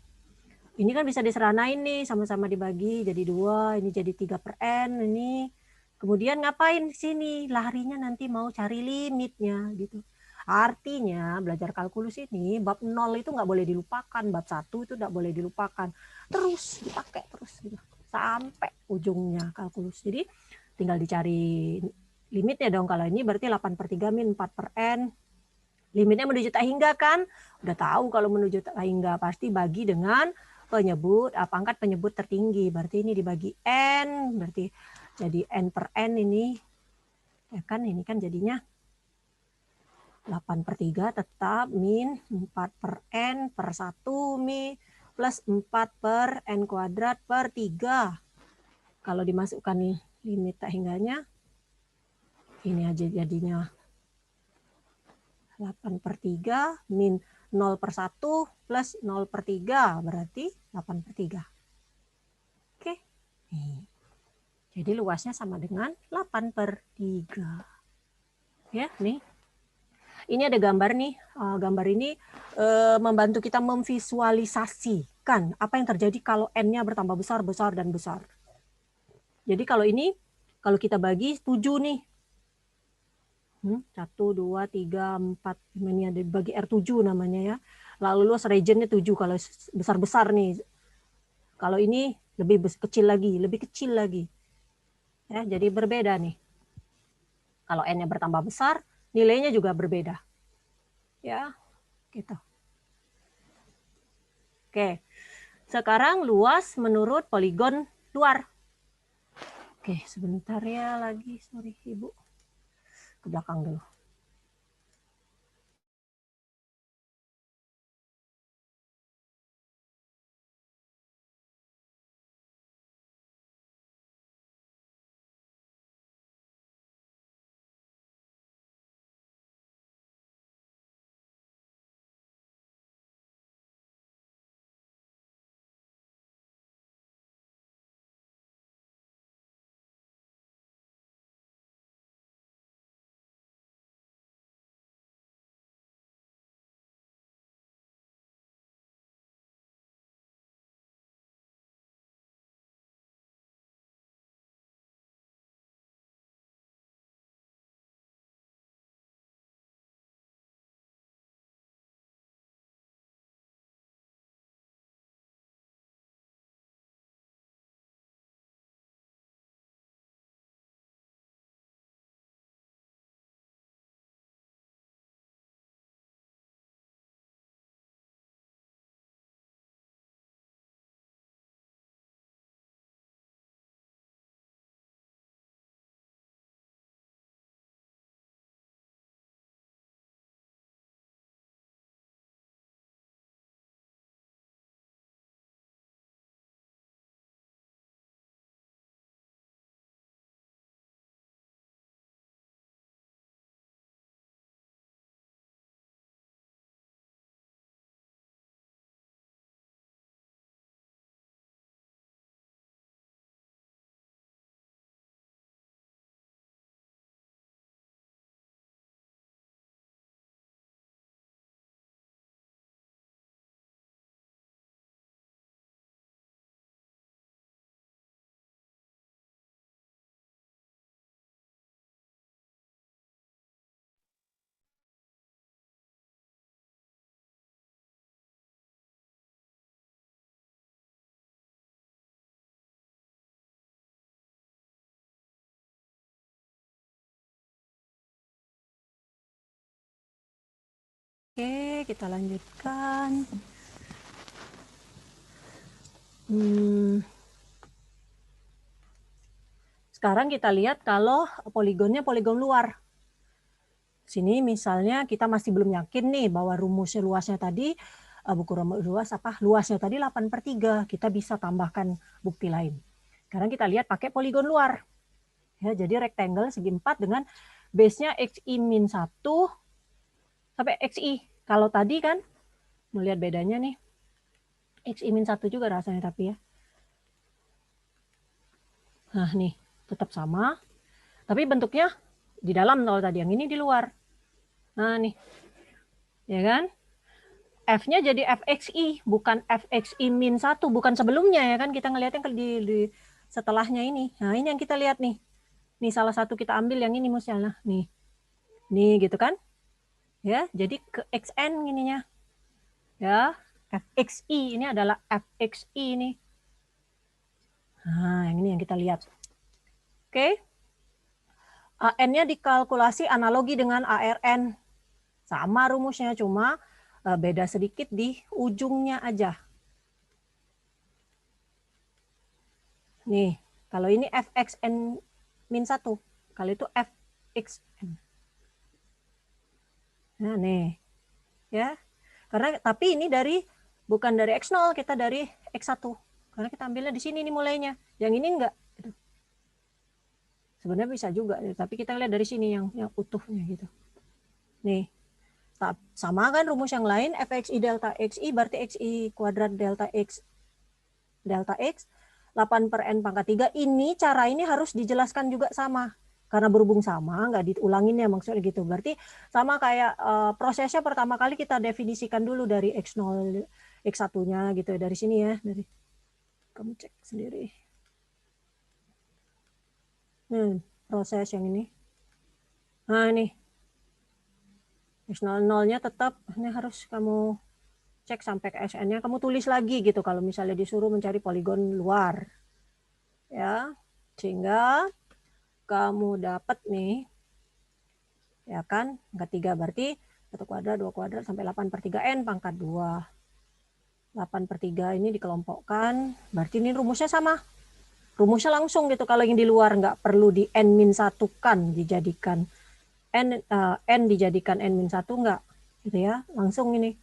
Ini kan bisa diseranain nih, sama-sama dibagi jadi 2, ini jadi 3 per N, ini. Kemudian ngapain di sini? Larinya nanti mau cari limitnya gitu. Artinya belajar kalkulus ini, bab 0 itu nggak boleh dilupakan, bab 1 itu nggak boleh dilupakan. Terus dipakai terus gitu, sampai ujungnya kalkulus. Jadi tinggal dicari limitnya dong. Kalau ini berarti 8 per 3 min 4 per N. Limitnya menuju tak hingga kan? Udah tahu kalau menuju tak hingga pasti bagi dengan penyebut, pangkat penyebut tertinggi. Berarti ini dibagi N, berarti jadi N per N ini. Ya kan, ini kan jadinya 8 per 3 tetap min 4 per N per 1 min plus 4 per N kuadrat per 3. Kalau dimasukkan nih limit tak hingganya, ini aja jadinya 8 per 3 min 0 per 1 plus 0 per 3 berarti 8 per 3. Oke. Nih. Jadi luasnya sama dengan 8 per 3. Ya, nih. Ini ada gambar nih. Gambar ini membantu kita memvisualisasikan apa yang terjadi kalau N-nya bertambah besar, besar, dan besar. Jadi kalau ini Kalau kita bagi 7 nih. 1, 2, 3, 4. Ini ada bagi R7 namanya ya. Lalu luas regionnya 7 kalau besar-besar nih. Kalau ini lebih kecil lagi, lebih kecil lagi. Ya, jadi berbeda nih. Kalau N-nya bertambah besar, nilainya juga berbeda. Ya, gitu. Oke. Sekarang luas menurut poligon luar. Oke, sebentar ya lagi. Sorry, Ibu. Ke belakang dulu. Oke, kita lanjutkan. Sekarang kita lihat kalau poligonnya poligon luar. Sini misalnya kita masih belum yakin nih bahwa rumusnya luasnya tadi, buku rumus luas luasnya tadi 8/3. Kita bisa tambahkan bukti lain. Sekarang kita lihat pakai poligon luar. Ya, jadi rectangle segi 4 dengan base-nya XI min 1 sampai XI. Kalau tadi kan, melihat bedanya nih, XI min 1 juga rasanya tapi ya. Nah nih, tetap sama. Tapi bentuknya di dalam kalau tadi, yang ini di luar. Nah nih, ya kan? F-nya jadi FXI, bukan FXI min 1, bukan sebelumnya ya kan? Kita ngelihatnya di setelahnya ini. Nah ini yang kita lihat nih. Nih salah satu kita ambil yang ini misalnya. Nih, nih gitu kan? Ya, jadi ke XN ininya. Ya, FXI ini adalah FXI ini. Nah, yang ini yang kita lihat. Oke. AN-nya dikalkulasi analogi dengan ARN. Sama rumusnya, cuma beda sedikit di ujungnya aja. Nih, kalau ini fxn min 1, kalau itu fxn. Nah, nih. Ya. Karena tapi ini bukan dari X0, kita dari X1. Karena kita ambilnya di sini nih mulainya. Yang ini enggak. Sebenarnya bisa juga, tapi kita lihat dari sini yang utuhnya gitu. Nih. Sama kan rumus yang lain, fxi delta xi berarti xi kuadrat delta x 8/n⁻3. Ini cara ini harus dijelaskan juga sama. Karena berhubung sama, nggak diulangin ya maksudnya gitu. Berarti sama kayak prosesnya pertama kali kita definisikan dulu dari X0, X1-nya gitu. Dari sini ya. Kamu cek sendiri. Proses yang ini. Nah, ini. X00-nya tetap, ini harus kamu cek sampai ke SN-nya. Kamu tulis lagi gitu kalau misalnya disuruh mencari poligon luar. Ya, sehingga kamu dapat nih, ya kan, ketiga berarti 1 kuadrat, 2 kuadrat, sampai 8/3 N pangkat 2. 8/3 ini dikelompokkan, berarti ini rumusnya sama. Rumusnya langsung gitu, kalau yang di luar nggak perlu di N-1 kan, dijadikan N dijadikan N-1 nggak, gitu ya, langsung ini.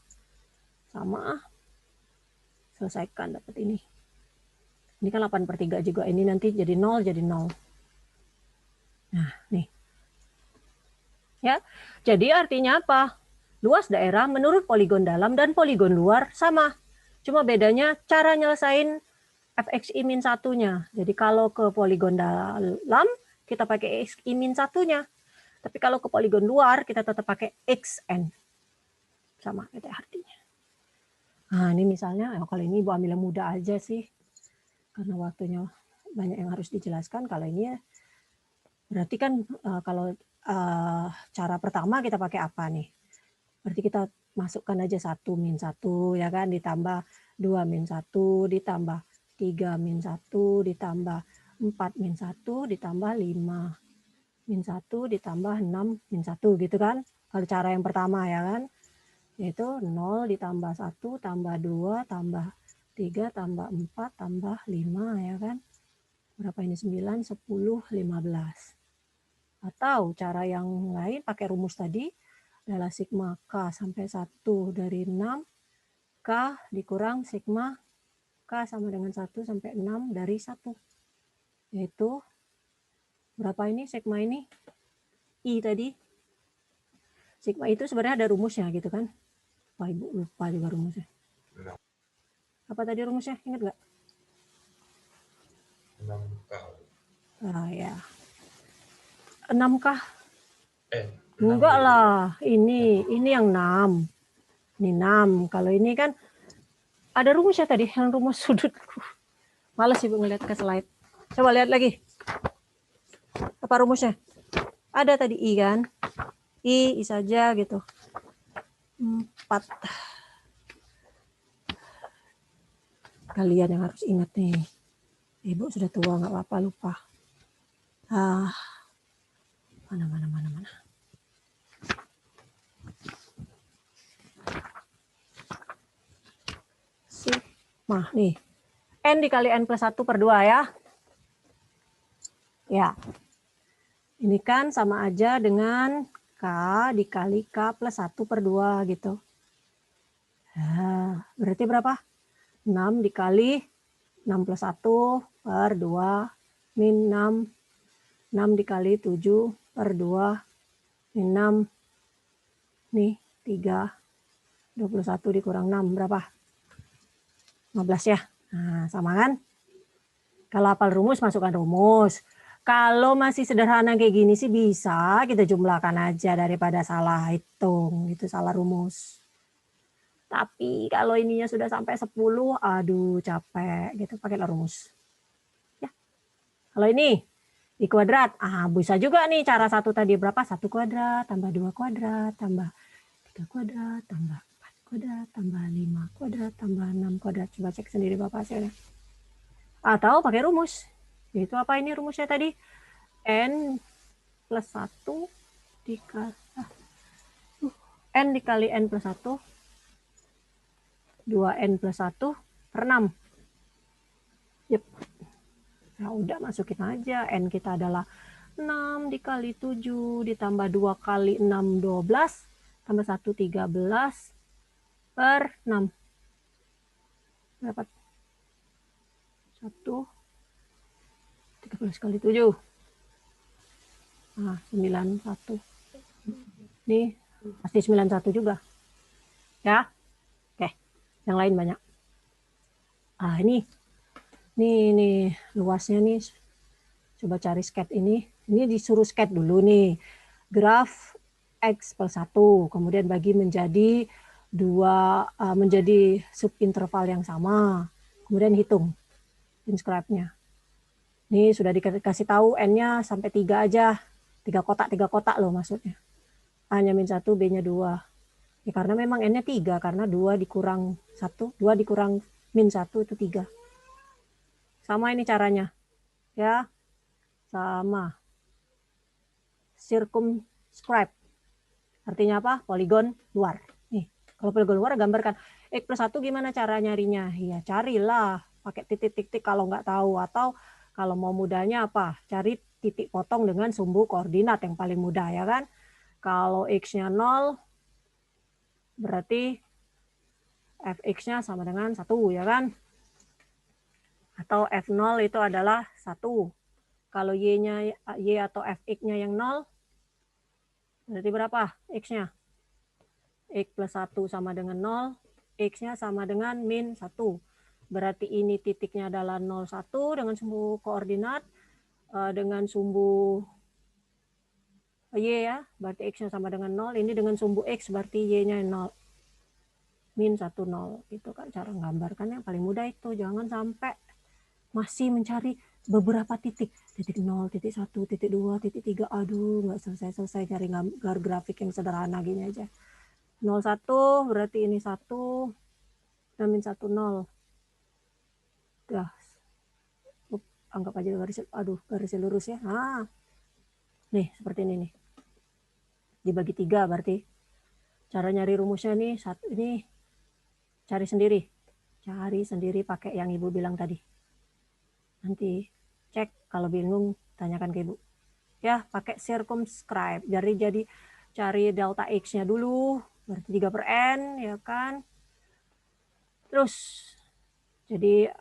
Sama, selesaikan dapat ini. Ini kan 8/3 juga, ini nanti jadi 0, jadi 0. Nah, nih. Ya, jadi artinya apa? Luas daerah menurut poligon dalam dan poligon luar sama. Cuma bedanya cara nyelesain fxi-1-nya. Jadi kalau ke poligon dalam, kita pakai xi-1-nya. Tapi kalau ke poligon luar, kita tetap pakai xn. Sama, itu artinya. Nah, ini misalnya, kalau ini Ibu ambil yang mudah aja sih. Karena waktunya banyak yang harus dijelaskan. Kalau ini ya, berarti kan kalau cara pertama kita pakai apa nih? Berarti kita masukkan aja 1-1 ya kan, ditambah 2-1, ditambah 3-1, ditambah 4-1, ditambah 5-1, ditambah 6-1 gitu kan. Kalau cara yang pertama ya kan, yaitu 0 ditambah 1 tambah 2 tambah 3 tambah 4 tambah 5 ya kan. Berapa ini? 9, 10, 15. Atau cara yang lain pakai rumus tadi adalah sigma K sampai 1 dari 6, K dikurang sigma K sama dengan 1 sampai 6 dari 1. Yaitu berapa ini sigma ini? I tadi. Sigma itu sebenarnya ada rumusnya gitu kan. Wah, Ibu lupa juga rumusnya. Apa tadi rumusnya? Ingat nggak? 6K. Ah, ya. 6K? Enam Enggak dulu. lah. Ini yang 6. Ini 6. Kalau ini kan ada rumusnya tadi, yang rumus sudut. Males Ibu ngeliat ke slide. Coba lihat lagi. Apa rumusnya? Ada tadi I kan? I saja gitu. 4. Kalian yang harus ingat nih. Ibu sudah tua, nggak apa-apa, lupa. Mana. Sigma nih. N dikali N plus 1/2 ya. Ya. Ini kan sama aja dengan K dikali K plus 1/2 gitu. Nah, berarti berapa? 6 dikali 6 plus 1/2 min 6. 6 dikali 7/2 min 6. Nih, 3. 21 dikurang 6. Berapa? 15 ya. Nah, sama kan? Kalau hafal rumus, masukkan rumus. Kalau masih sederhana kayak gini sih bisa kita jumlahkan aja daripada salah hitung, itu salah rumus. Tapi kalau ininya sudah sampai 10, aduh capek gitu, pakailah rumus. Ya. Kalau ini I kuadrat, bisa juga nih cara satu tadi berapa? 1 kuadrat tambah 2 kuadrat tambah 3 kuadrat tambah 4 kuadrat tambah 5 kuadrat tambah 6 kuadrat. Coba cek sendiri Bapak hasilnya. Atau pakai rumus. Yaitu apa ini rumusnya tadi? N plus 1 dikali N dikali N plus 1 2N plus 1/6. Yep. Nah, udah masukin aja. N kita adalah 6 dikali 7 ditambah 2 kali 6 12 tambah 1 13/6. Dapat 1 13 kali 7. Nah, 91. Nih, pasti 91 juga. Ya. Oke. Yang lain banyak. Ini luasnya nih. Coba cari sketch ini. Ini disuruh sketch dulu nih. Graf X plus 1. Kemudian bagi menjadi menjadi subinterval yang sama. Kemudian hitung inscribe-nya. Nih sudah dikasih tahu N-nya sampai 3 aja. 3 kotak loh maksudnya. A-nya min 1, B-nya 2. Ya, karena memang N-nya 3, karena 2 dikurang 1, 2 dikurang min 1 itu 3. Sama ini caranya. Ya, sama. Circumscribe. Artinya apa? Poligon luar. Nih, kalau poligon luar gambarkan X plus 1 gimana cara nyarinya? Ya carilah pakai titik-titik kalau nggak tahu, atau kalau mau mudahnya apa? Cari titik potong dengan sumbu koordinat yang paling mudah ya kan? Kalau X-nya 0 berarti Fx-nya sama dengan 1 ya kan? Atau F0 itu adalah 1. Kalau Y-nya Y atau Fx-nya yang 0 berarti berapa X-nya? X plus 1 sama dengan 0, X-nya sama dengan min 1. Berarti ini titiknya adalah 0, 1 dengan sumbu koordinat, dengan sumbu Y ya, berarti X-nya sama dengan 0. Ini dengan sumbu X, berarti Y-nya 0. Min 1, 0. Itu kan cara menggambarkan yang paling mudah itu. Jangan sampai masih mencari beberapa titik. Titik 0, titik 1, titik 2, titik 3. Aduh, nggak selesai-selesai cari gambar grafik yang sederhana gini aja. 0, 1 berarti ini 1 dan min 1, 0. Dah. Anggap aja garis lurus ya. Nah, nih seperti ini nih. Dibagi 3 berarti. Cara nyari rumusnya nih, ini cari sendiri. Cari sendiri pakai yang Ibu bilang tadi. Nanti cek, kalau bingung tanyakan ke Ibu. Ya, pakai circumscribe. Jadi cari delta X-nya dulu. Berarti 3 per N, ya kan? Terus, jadi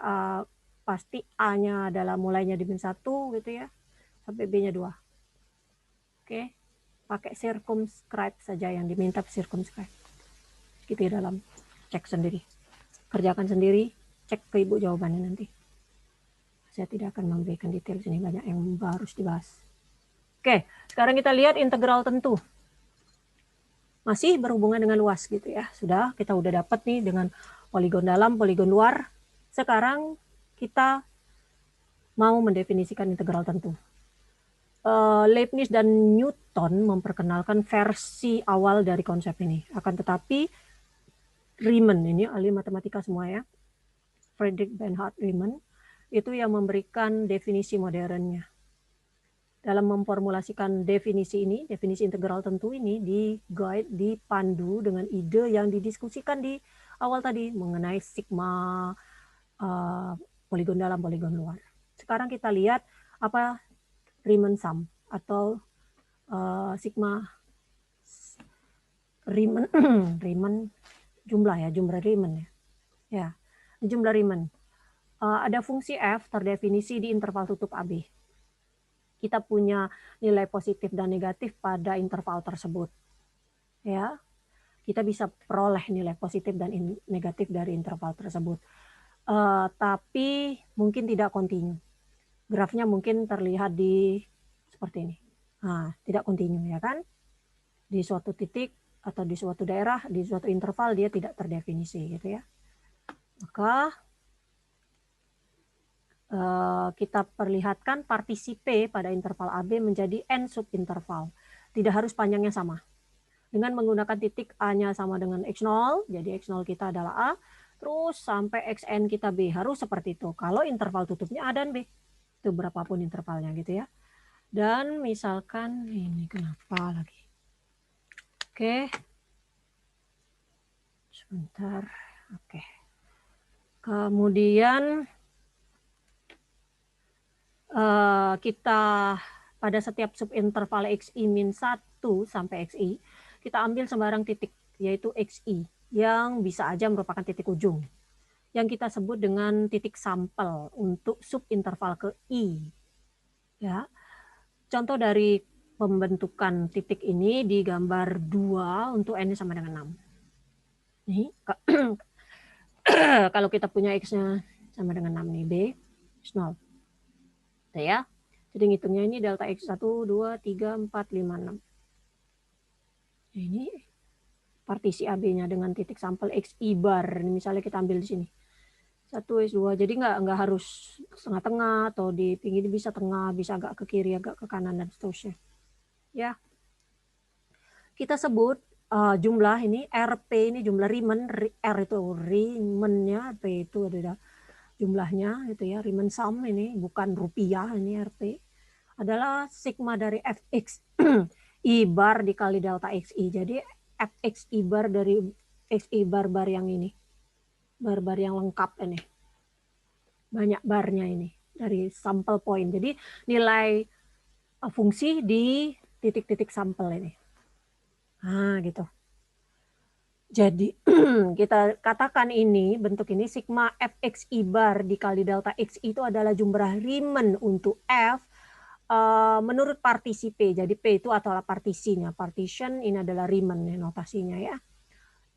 pasti A-nya adalah mulainya di min 1 gitu ya. Sampai B-nya 2. Oke, pakai circumscribe saja yang diminta circumscribe. Gitu ya dalam. Cek sendiri. Kerjakan sendiri, cek ke Ibu jawabannya nanti. Saya tidak akan memberikan detail sini, banyak yang harus dibahas. Oke, sekarang kita lihat integral tentu. Masih berhubungan dengan luas gitu ya. Kita udah dapat nih dengan poligon dalam, poligon luar. Sekarang kita mau mendefinisikan integral tentu. Leibniz dan Newton memperkenalkan versi awal dari konsep ini. Akan tetapi Riemann, ini ahli matematika semua ya, Friedrich Bernhard Riemann, itu yang memberikan definisi modernnya. Dalam memformulasikan definisi ini, definisi integral tentu ini dipandu dengan ide yang didiskusikan di awal tadi mengenai sigma, poligon dalam, poligon luar. Sekarang kita lihat apa Riemann sum atau sigma Riemann Riemann jumlah Riemann ya. Ya, jumlah Riemann. Ada fungsi f terdefinisi di interval tutup AB. Kita punya nilai positif dan negatif pada interval tersebut. Ya, kita bisa peroleh nilai positif dan negatif dari interval tersebut. Tapi mungkin tidak kontinu. Grafnya mungkin terlihat di seperti ini. Nah, tidak kontinu ya kan? Di suatu titik atau di suatu daerah, di suatu interval dia tidak terdefinisi gitu ya. Maka kita perlihatkan partisi P pada interval AB menjadi N subinterval. Tidak harus panjangnya sama. Dengan menggunakan titik A-nya sama dengan X0, jadi X0 kita adalah A, terus sampai XN kita B. Harus seperti itu. Kalau interval tutupnya A dan B. Itu berapapun intervalnya gitu ya. Dan misalkan, ini kenapa lagi? Oke. Sebentar. Oke. Kemudian kita pada setiap subinterval XI min 1 sampai XI, kita ambil sembarang titik, yaitu XI, yang bisa aja merupakan titik ujung, yang kita sebut dengan titik sampel untuk subinterval ke I. Ya. Contoh dari pembentukan titik ini di gambar 2 untuk N sama dengan 6. Nih, kalau kita punya X-nya sama dengan 6 nih, B, 0. Ya. Jadi ngitungnya ini delta X 1, 2, 3, 4, 5, 6. Ini partisi AB-nya dengan titik sampel XI bar. Ini misalnya kita ambil di sini. 1/2. Jadi nggak harus tengah-tengah atau di pinggir, bisa tengah, bisa agak ke kiri, agak ke kanan dan seterusnya. Ya. Kita sebut jumlah ini RP ini jumlah Riemann, R itu Riemann-nya, P itu adalah jumlahnya itu ya, Riemann sum ini bukan rupiah, ini RP adalah sigma dari Fx I bar dikali delta Xi. Jadi Fx I bar dari Xi bar yang ini. Bar yang lengkap ini. Banyak barnya ini dari sampel point. Jadi nilai fungsi di titik-titik sampel ini. Nah, gitu. Jadi kita katakan ini bentuk ini sigma Fxi bar dikali delta Xi itu adalah jumlah Riemann untuk F menurut partisi P. Jadi P itu adalah partisinya. Partition ini adalah Riemann ya, notasinya ya.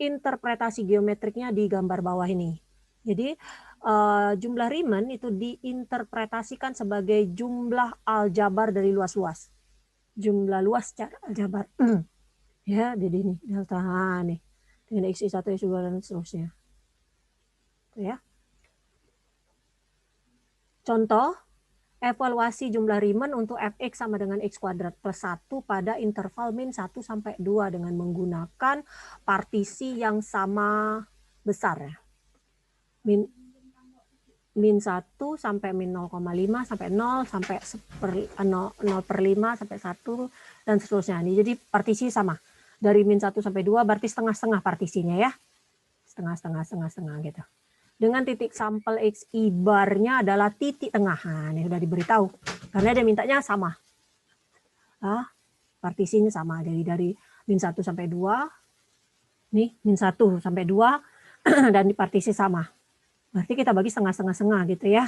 Interpretasi geometriknya di gambar bawah ini. Jadi jumlah Riemann itu diinterpretasikan sebagai jumlah aljabar dari luas-luas. Jumlah luas secara aljabar. Ya, jadi ini delta nih. Dengan Xi1, Xi2 dan seterusnya. Ya. Contoh, evaluasi jumlah Riemann untuk Fx sama dengan X kuadrat plus 1 pada interval min 1 sampai 2 dengan menggunakan partisi yang sama besar ya. Min 1 sampai min 0,5 sampai 0 sampai 0/5 sampai 1 dan seterusnya. Ini jadi partisi sama. Dari min 1 sampai 2 berarti setengah-setengah partisinya ya. Setengah gitu. Dengan titik sampel Xi barnya adalah titik tengah. Nah, ini sudah diberitahu. Karena dia mintanya sama. Partisinya sama. Jadi dari min 1 sampai 2. Nih, min 1 sampai 2. Dan di partisi sama. Berarti kita bagi setengah-setengah gitu ya.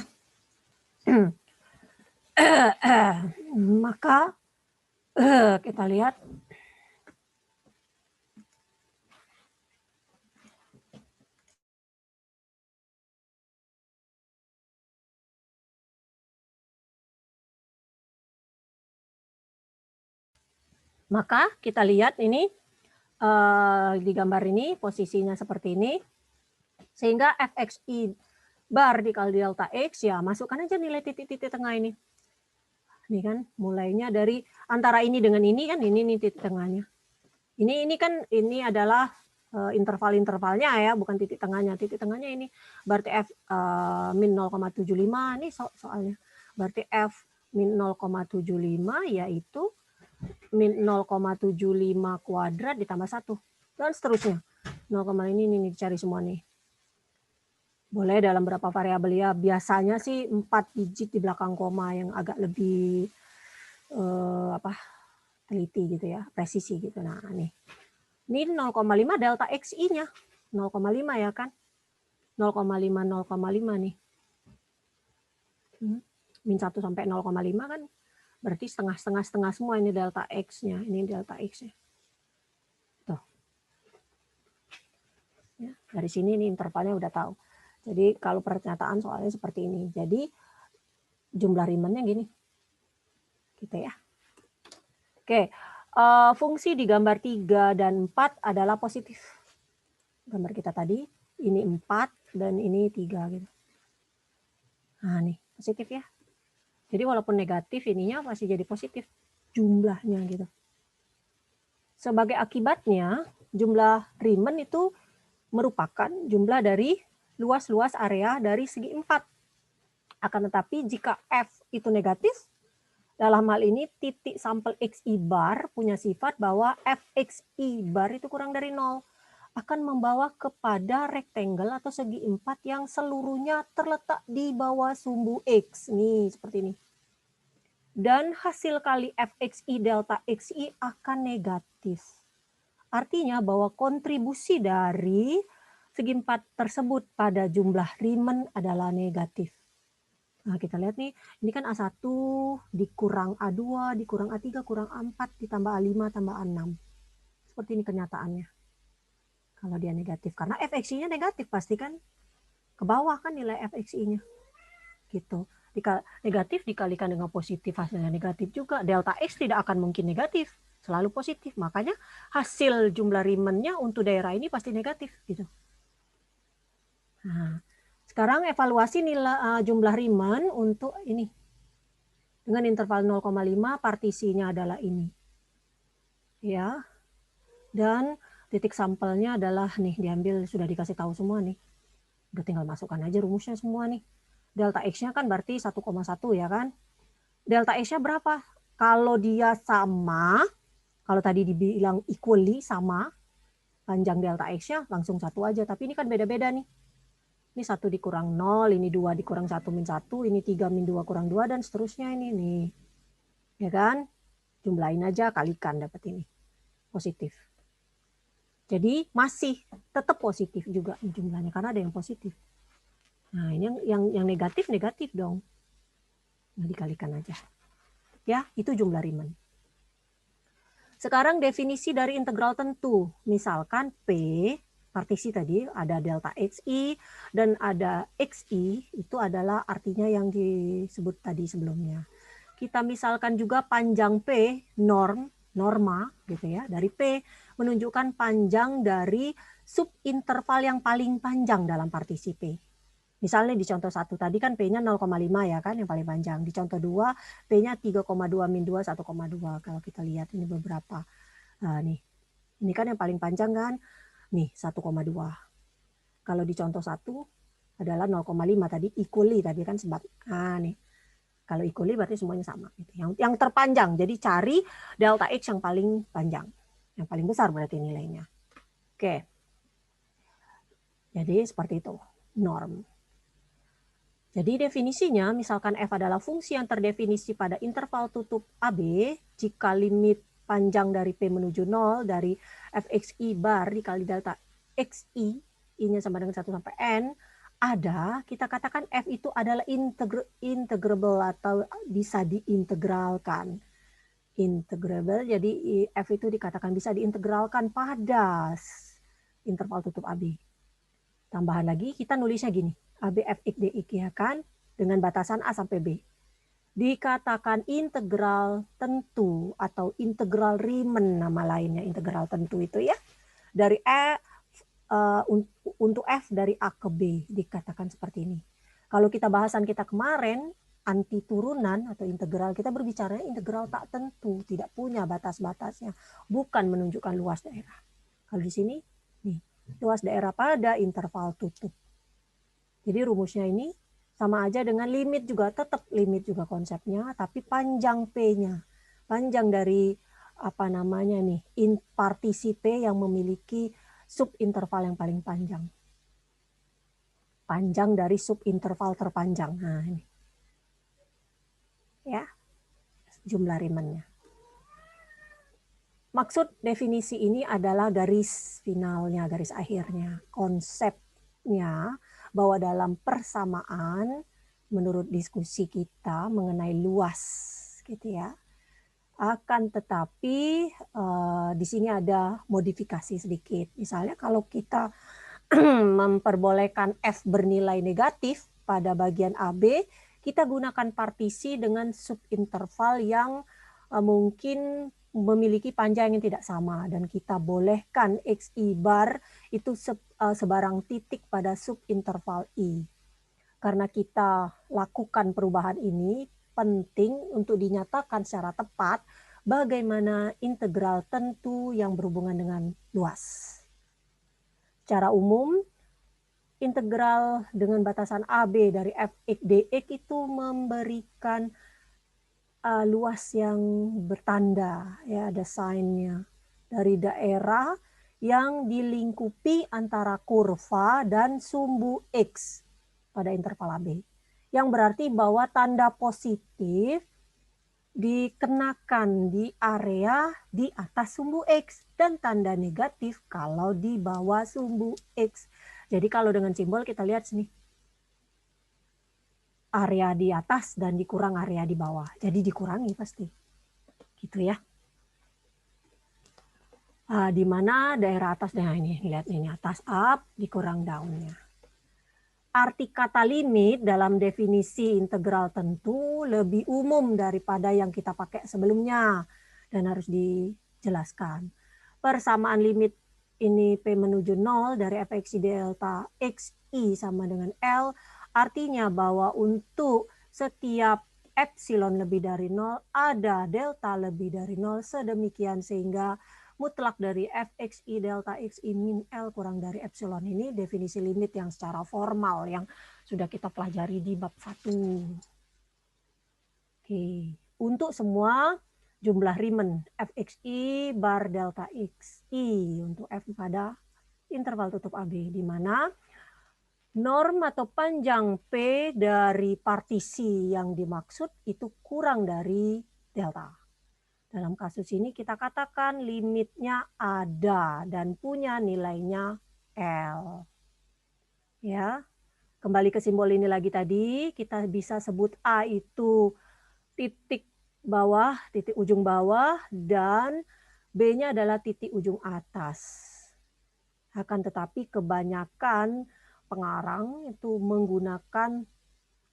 Maka kita lihat. Maka kita lihat ini di gambar ini posisinya seperti ini. Sehingga Fxi bar dikali delta X ya masukkan aja nilai titik-titik tengah ini. Ini kan mulainya dari antara ini dengan ini kan ini titik tengahnya. Ini kan ini adalah interval-intervalnya ya, bukan titik tengahnya. Titik tengahnya ini berarti F min 0,75 ini soalnya. Berarti F min 0,75 yaitu min 0,75 kuadrat ditambah 1 dan seterusnya. 0, ini dicari semua nih. Boleh dalam berapa variabel ya? Biasanya sih 4 digit di belakang koma yang agak lebih teliti gitu ya, presisi gitu. Nah, nih. Ini 0,5 delta Xi-nya. 0,5 ya kan? 0,5 nih. Min 1 sampai 0,5 kan berarti setengah semua ini delta X-nya. Ini delta X-nya. Tuh. Ya, dari sini ini intervalnya udah tahu. Jadi kalau pernyataan soalnya seperti ini. Jadi jumlah Riemann-nya gini. Gitu ya. Oke. Fungsi di gambar 3 dan 4 adalah positif. Gambar kita tadi. Ini 4 dan ini 3 gitu. Nah nih, positif ya. Jadi walaupun negatif ininya masih jadi positif jumlahnya gitu. Sebagai akibatnya jumlah Riemann itu merupakan jumlah dari luas-luas area dari segi 4. Akan tetapi jika F itu negatif, dalam hal ini titik sampel Xi bar punya sifat bahwa Fxi bar itu kurang dari 0. Akan membawa kepada rectangle atau segi 4 yang seluruhnya terletak di bawah sumbu X. Nih, seperti ini. Dan hasil kali Fxi delta Xi akan negatif. Artinya bahwa kontribusi dari segi 4 tersebut pada jumlah Riemann adalah negatif. Nah, kita lihat nih, ini kan A1 dikurang A2, dikurang A3, kurang A4, ditambah A5, tambah A6. Seperti ini kenyataannya. Kalau dia negatif. Karena Fxi-nya negatif pasti kan ke bawah kan nilai Fxi-nya. Gitu. Negatif dikalikan dengan positif, hasilnya negatif juga. Delta X tidak akan mungkin negatif. Selalu positif. Makanya hasil jumlah Riemann-nya untuk daerah ini pasti negatif. Gitu. Nah, Sekarang evaluasi nilai jumlah Riemann untuk ini. Dengan interval 0,5 partisinya adalah ini. Ya. Dan titik sampelnya adalah nih diambil, sudah dikasih tahu semua nih. Udah tinggal masukkan aja rumusnya semua nih. Delta X-nya kan berarti 1,1 ya kan. Delta X-nya berapa? Kalau dia sama, kalau tadi dibilang equally sama, panjang delta X-nya langsung 1 aja. Tapi ini kan beda-beda nih. Ini 1 dikurang 0, ini 2 dikurang 1 min 1, ini 3 min 2 kurang 2, dan seterusnya ini nih. Ya kan? Jumlahin aja, kalikan dapat ini. Positif. Jadi masih tetap positif juga jumlahnya, karena ada yang positif. Nah, ini yang negatif dong. Nah, dikalikan aja. Ya, itu jumlah Riemann. Sekarang definisi dari integral tentu. Misalkan P, partisi tadi ada delta XI dan ada XI, itu adalah artinya yang disebut tadi sebelumnya. Kita misalkan juga panjang P, norma gitu ya, dari P menunjukkan panjang dari subinterval yang paling panjang dalam partisi P. Misalnya di contoh 1 tadi kan P-nya 0,5 ya kan yang paling panjang. Di contoh 2 P-nya 3,2 min 2 1,2 kalau kita lihat ini beberapa. Nah, nih. Ini kan yang paling panjang kan? Nih 1,2. Kalau di contoh 1 adalah 0,5 tadi equally tadi kan sebab. Nah, nih. Kalau equally berarti semuanya sama gitu. Yang terpanjang. Jadi cari delta X yang paling panjang. Yang paling besar berarti nilainya. Oke. Jadi seperti itu. Norm. Jadi definisinya, misalkan f adalah fungsi yang terdefinisi pada interval tutup AB, jika limit panjang dari P menuju 0 dari fxi bar dikali delta xi, i-nya sama dengan 1 sampai n, ada, kita katakan f itu adalah integrable atau bisa diintegralkan. Integrable, jadi f itu dikatakan bisa diintegralkan pada interval tutup AB. Tambahan lagi, kita nulisnya gini. AB fx dx ya kan, dengan batasan A sampai B. Dikatakan integral tentu atau integral Riemann nama lainnya, integral tentu itu ya. Dari untuk f dari A ke B dikatakan seperti ini. Kalau kita bahasan kita kemarin, anti turunan atau integral, kita berbicara integral tak tentu, tidak punya batas-batasnya, bukan menunjukkan luas daerah. Kalau di sini, nih, luas daerah pada interval tutup. Jadi rumusnya ini sama aja dengan limit juga, tetap limit juga konsepnya, tapi panjang P-nya. Panjang dari apa namanya nih, partisi P yang memiliki subinterval yang paling panjang. Panjang dari subinterval terpanjang. Nah, ini. Ya. Jumlah Riemann-nya. Maksud definisi ini adalah garis finalnya, garis akhirnya. Konsepnya bahwa dalam persamaan menurut diskusi kita mengenai luas gitu ya, akan tetapi di sini ada modifikasi sedikit. Misalnya kalau kita memperbolehkan f bernilai negatif pada bagian AB, kita gunakan partisi dengan subinterval yang mungkin memiliki panjang yang tidak sama, dan kita bolehkan xi bar itu sebarang titik pada subinterval i. Karena kita lakukan perubahan ini, penting untuk dinyatakan secara tepat bagaimana integral tentu yang berhubungan dengan luas. Secara umum, integral dengan batasan AB dari fx dx itu memberikan luas yang bertanda, ya ada sign-nya, dari daerah yang dilingkupi antara kurva dan sumbu X pada interval AB. Yang berarti bahwa tanda positif dikenakan di area di atas sumbu X dan tanda negatif kalau di bawah sumbu X. Jadi kalau dengan simbol kita lihat sini. Area di atas dan dikurang area di bawah. Jadi dikurangi pasti. Gitu ya. Di mana daerah atas, nah ini lihat ini atas up, dikurang down-nya. Arti kata limit dalam definisi integral tentu lebih umum daripada yang kita pakai sebelumnya dan harus dijelaskan. Persamaan limit ini P menuju 0 dari fx delta x I sama dengan L, artinya bahwa untuk setiap epsilon lebih dari 0 ada delta lebih dari 0, sedemikian sehingga mutlak dari fxi delta xi min L kurang dari epsilon ini definisi limit yang secara formal yang sudah kita pelajari di bab 1. Oke, untuk semua jumlah Riemann fxi bar delta xi untuk f pada interval tutup AB, di mana norm atau panjang P dari partisi yang dimaksud itu kurang dari delta. Dalam kasus ini kita katakan limitnya ada dan punya nilainya L. Ya, kembali ke simbol ini lagi tadi, kita bisa sebut A itu titik bawah, titik ujung bawah, dan B-nya adalah titik ujung atas. Akan tetapi kebanyakan pengarang itu menggunakan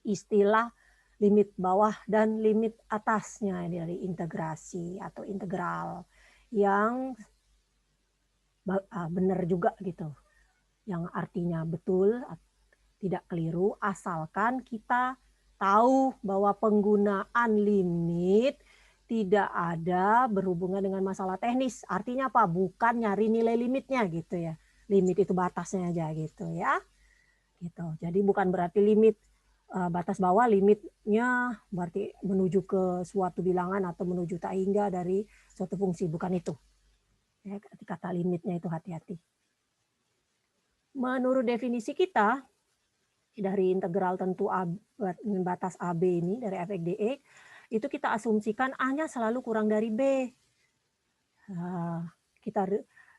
istilah limit bawah dan limit atasnya dari integrasi atau integral yang benar juga gitu. Yang artinya betul, tidak keliru, asalkan kita tahu bahwa penggunaan limit tidak ada berhubungan dengan masalah teknis. Artinya apa? Bukan nyari nilai limitnya gitu ya. Limit itu batasnya aja gitu ya. Gitu. Jadi bukan berarti limit batas bawah limitnya berarti menuju ke suatu bilangan atau menuju tak hingga dari suatu fungsi, bukan itu. Ya, kata limitnya itu hati-hati. Menurut definisi kita dari integral tentu batas AB ini dari f(x) dx itu kita asumsikan A-nya selalu kurang dari B.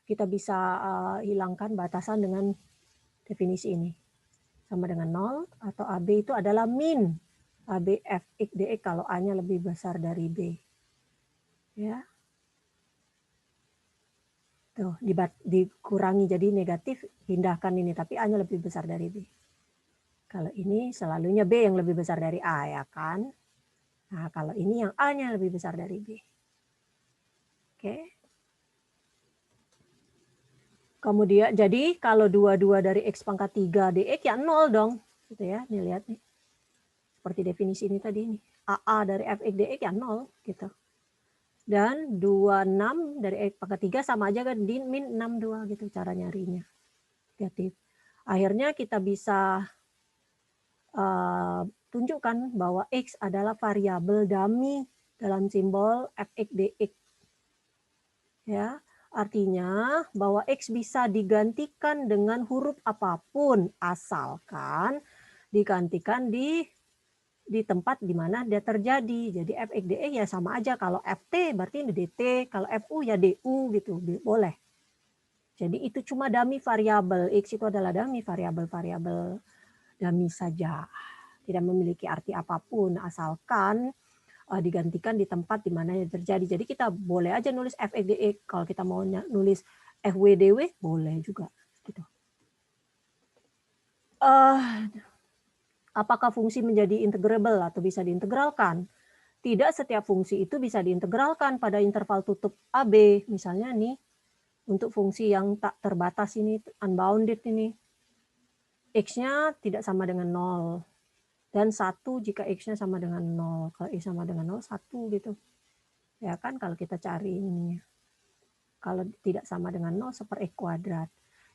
Kita bisa hilangkan batasan dengan definisi ini. Sama dengan 0 atau AB itu adalah min AB fx dx kalau A-nya lebih besar dari B. Ya. Tuh, dikurangi jadi negatif, pindahkan ini tapi A-nya lebih besar dari B. Kalau ini selalunya B yang lebih besar dari A ya kan. Nah, kalau ini yang A-nya lebih besar dari B. Oke. Kemudian jadi kalau 22 dari X pangkat 3 dx ya 0 dong. Gitu ya, nih lihat nih. Seperti definisi ini tadi nih. AA dari fx dx ya 0 gitu. Dan 26 dari X pangkat 3 sama aja kan di min 62 gitu cara nyarinya. Negatif. Akhirnya kita bisa tunjukkan bahwa X adalah variabel dummy dalam simbol fx dx. Ya, artinya bahwa X bisa digantikan dengan huruf apapun asalkan digantikan di tempat di mana dia terjadi. Jadi fx dx ya sama aja, kalau ft berarti ini dt, kalau fu ya du gitu, boleh. Jadi itu cuma dummy variabel, X itu adalah dummy variabel dummy saja. Tidak memiliki arti apapun asalkan digantikan di tempat di mana yang terjadi. Jadi kita boleh aja nulis fx dx, kalau kita mau nulis fw-dw boleh juga gitu. Apakah fungsi menjadi integrable atau bisa diintegralkan? Tidak setiap fungsi itu bisa diintegralkan pada interval tutup AB. Misalnya nih, untuk fungsi yang tak terbatas ini, unbounded ini, X-nya tidak sama dengan 0. Dan 1 jika X-nya sama dengan 0. Kalau X sama dengan 0, 1 gitu. Ya kan kalau kita cari ininya. Kalau tidak sama dengan 0, seper X kuadrat.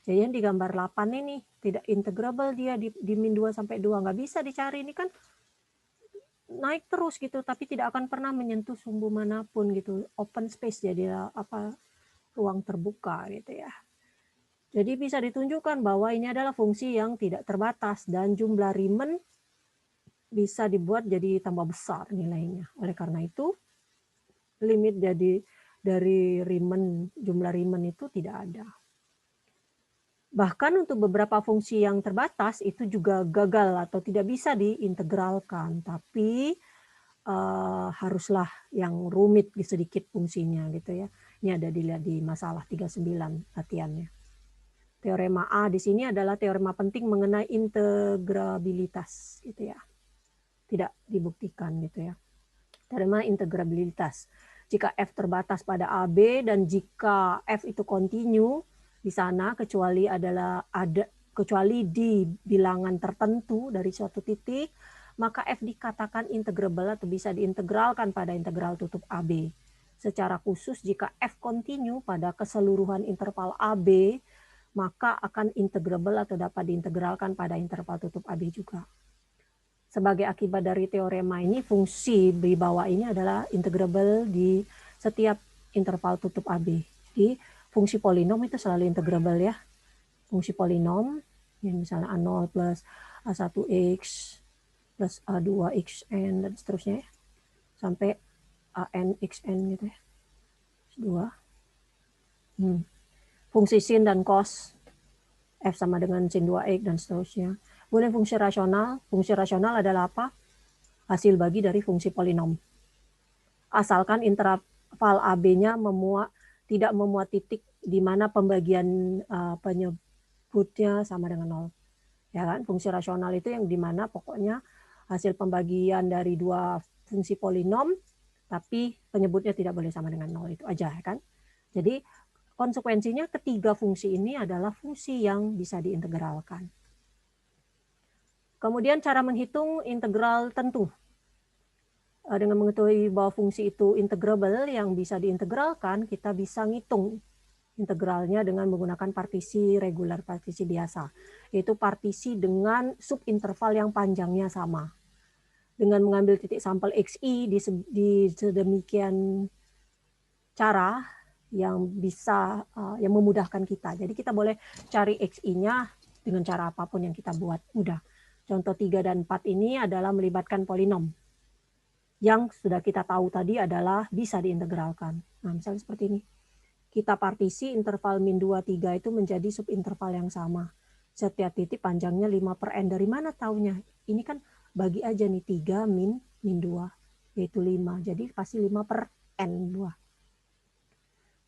Jadi yang di gambar 8 ini tidak integrable dia di min 2 sampai 2. Nggak bisa dicari, ini kan naik terus gitu, tapi tidak akan pernah menyentuh sumbu manapun gitu. Open space jadi ruang terbuka gitu ya. Jadi bisa ditunjukkan bahwa ini adalah fungsi yang tidak terbatas dan jumlah Riemann bisa dibuat jadi tambah besar nilainya. Oleh karena itu limit dari Riemann, jumlah Riemann itu tidak ada. Bahkan untuk beberapa fungsi yang terbatas itu juga gagal atau tidak bisa diintegralkan, tapi haruslah yang rumit sedikit fungsinya gitu ya. Ini ada dilihat di masalah 39 latihannya. Teorema A di sini adalah teorema penting mengenai integrabilitas gitu ya. Tidak dibuktikan gitu ya. Teorema integrabilitas. Jika F terbatas pada AB dan jika F itu kontinu di sana kecuali ada kecuali di bilangan tertentu dari suatu titik, maka f dikatakan integrable atau bisa diintegralkan pada integral tutup AB. Secara khusus jika f kontinu pada keseluruhan interval AB, maka akan integrable atau dapat diintegralkan pada interval tutup AB juga. Sebagai akibat dari teorema ini, fungsi di bawah ini adalah integrable di setiap interval tutup AB. Jadi fungsi polinom itu selalu integrable ya. Fungsi polinom, ya misalnya A0 plus A1x plus A2xn dan seterusnya ya, sampai ANxn gitu ya. 2. Fungsi sin dan cos, f sama dengan sin 2x dan seterusnya. Kemudian fungsi rasional adalah apa? Hasil bagi dari fungsi polinom. Asalkan interval AB-nya tidak memuat titik di mana pembagian penyebutnya sama dengan 0. Ya kan? Fungsi rasional itu yang di mana pokoknya hasil pembagian dari dua fungsi polinom, tapi penyebutnya tidak boleh sama dengan 0, itu aja ya kan. Jadi konsekuensinya ketiga fungsi ini adalah fungsi yang bisa diintegralkan. Kemudian cara menghitung integral tentu. Dengan mengetahui bahwa fungsi itu integrable yang bisa diintegralkan, kita bisa ngitung integralnya dengan menggunakan partisi regular, partisi biasa. Yaitu partisi dengan subinterval yang panjangnya sama. Dengan mengambil titik sampel XI di sedemikian cara yang bisa yang memudahkan kita. Jadi kita boleh cari XI-nya dengan cara apapun yang kita buat, mudah. Contoh 3 dan 4 ini adalah melibatkan polinom. Yang sudah kita tahu tadi adalah bisa diintegralkan. Nah, misalnya seperti ini. Kita partisi interval min 2, 3 itu menjadi subinterval yang sama. Setiap titik panjangnya 5/n. Dari mana taunya? Ini kan bagi aja nih 3 min 2, yaitu 5. Jadi pasti 5/n buah.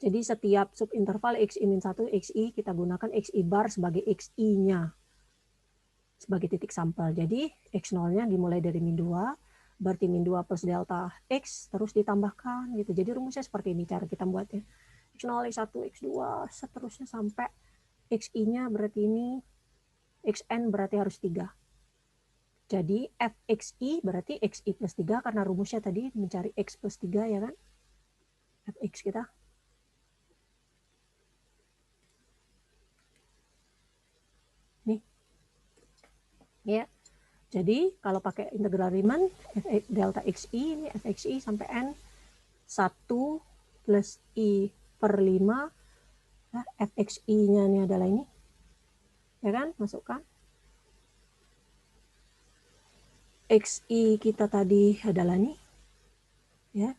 Jadi setiap subinterval xi min 1, xi kita gunakan xi bar sebagai xi-nya. Sebagai titik sampel. Jadi x0-nya dimulai dari min 2. Berarti min 2 plus delta x terus ditambahkan gitu. Jadi rumusnya seperti ini cara kita buatnya. X0, X1, X2 seterusnya sampai xi-nya berarti ini xn berarti harus 3. Jadi fxi berarti xi plus 3 karena rumusnya tadi mencari x plus 3 ya kan. Fx kita. Nih. Ya. Jadi kalau pakai integral Riemann, delta xi, ini fxi sampai n 1 plus i per 5, nah, fxi-nya ini adalah ini, ya kan, masukkan. Xi kita tadi adalah ini, ya,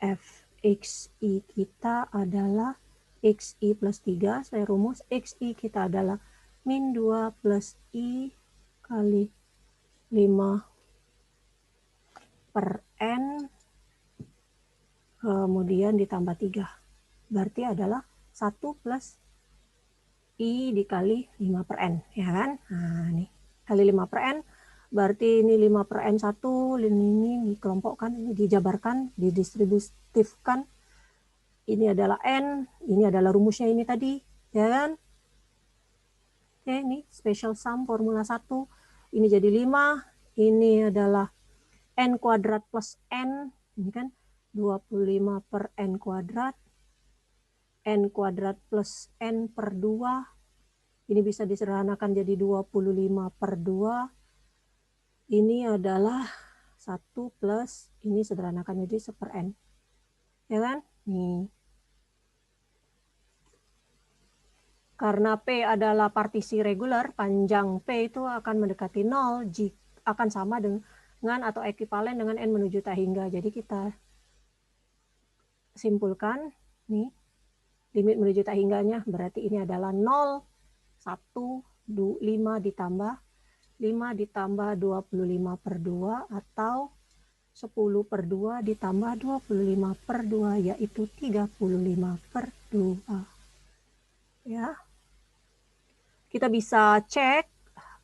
fxi kita /(adalah) xi plus 3, saya rumus, xi kita adalah min 2 plus i kali 5/n kemudian ditambah 3. Berarti adalah 1 plus i dikali 5/n, ya kan? Nah, ini kali 5/n, berarti ini 5/n 1, ini dikelompokkan, ini dijabarkan, didistributifkan. Ini adalah n, ini adalah rumusnya ini tadi, ya kan? Oke, ini special sum formula 1. Ini jadi 5, ini adalah n kuadrat plus n, ini kan 25/n kuadrat, n kuadrat plus n per 2, ini bisa disederhanakan jadi 25/2, ini adalah 1 plus, ini sederhanakan jadi 1/n, ya kan? Nih. Karena P adalah partisi regular, panjang P itu akan mendekati 0, akan sama dengan atau ekivalen dengan N menuju tak hingga. Jadi kita simpulkan, nih, limit menuju tak hingganya, berarti ini adalah 0, 1, 5 ditambah 25/2 atau 10/2 ditambah 25/2, yaitu 35/2. Ya. Kita bisa cek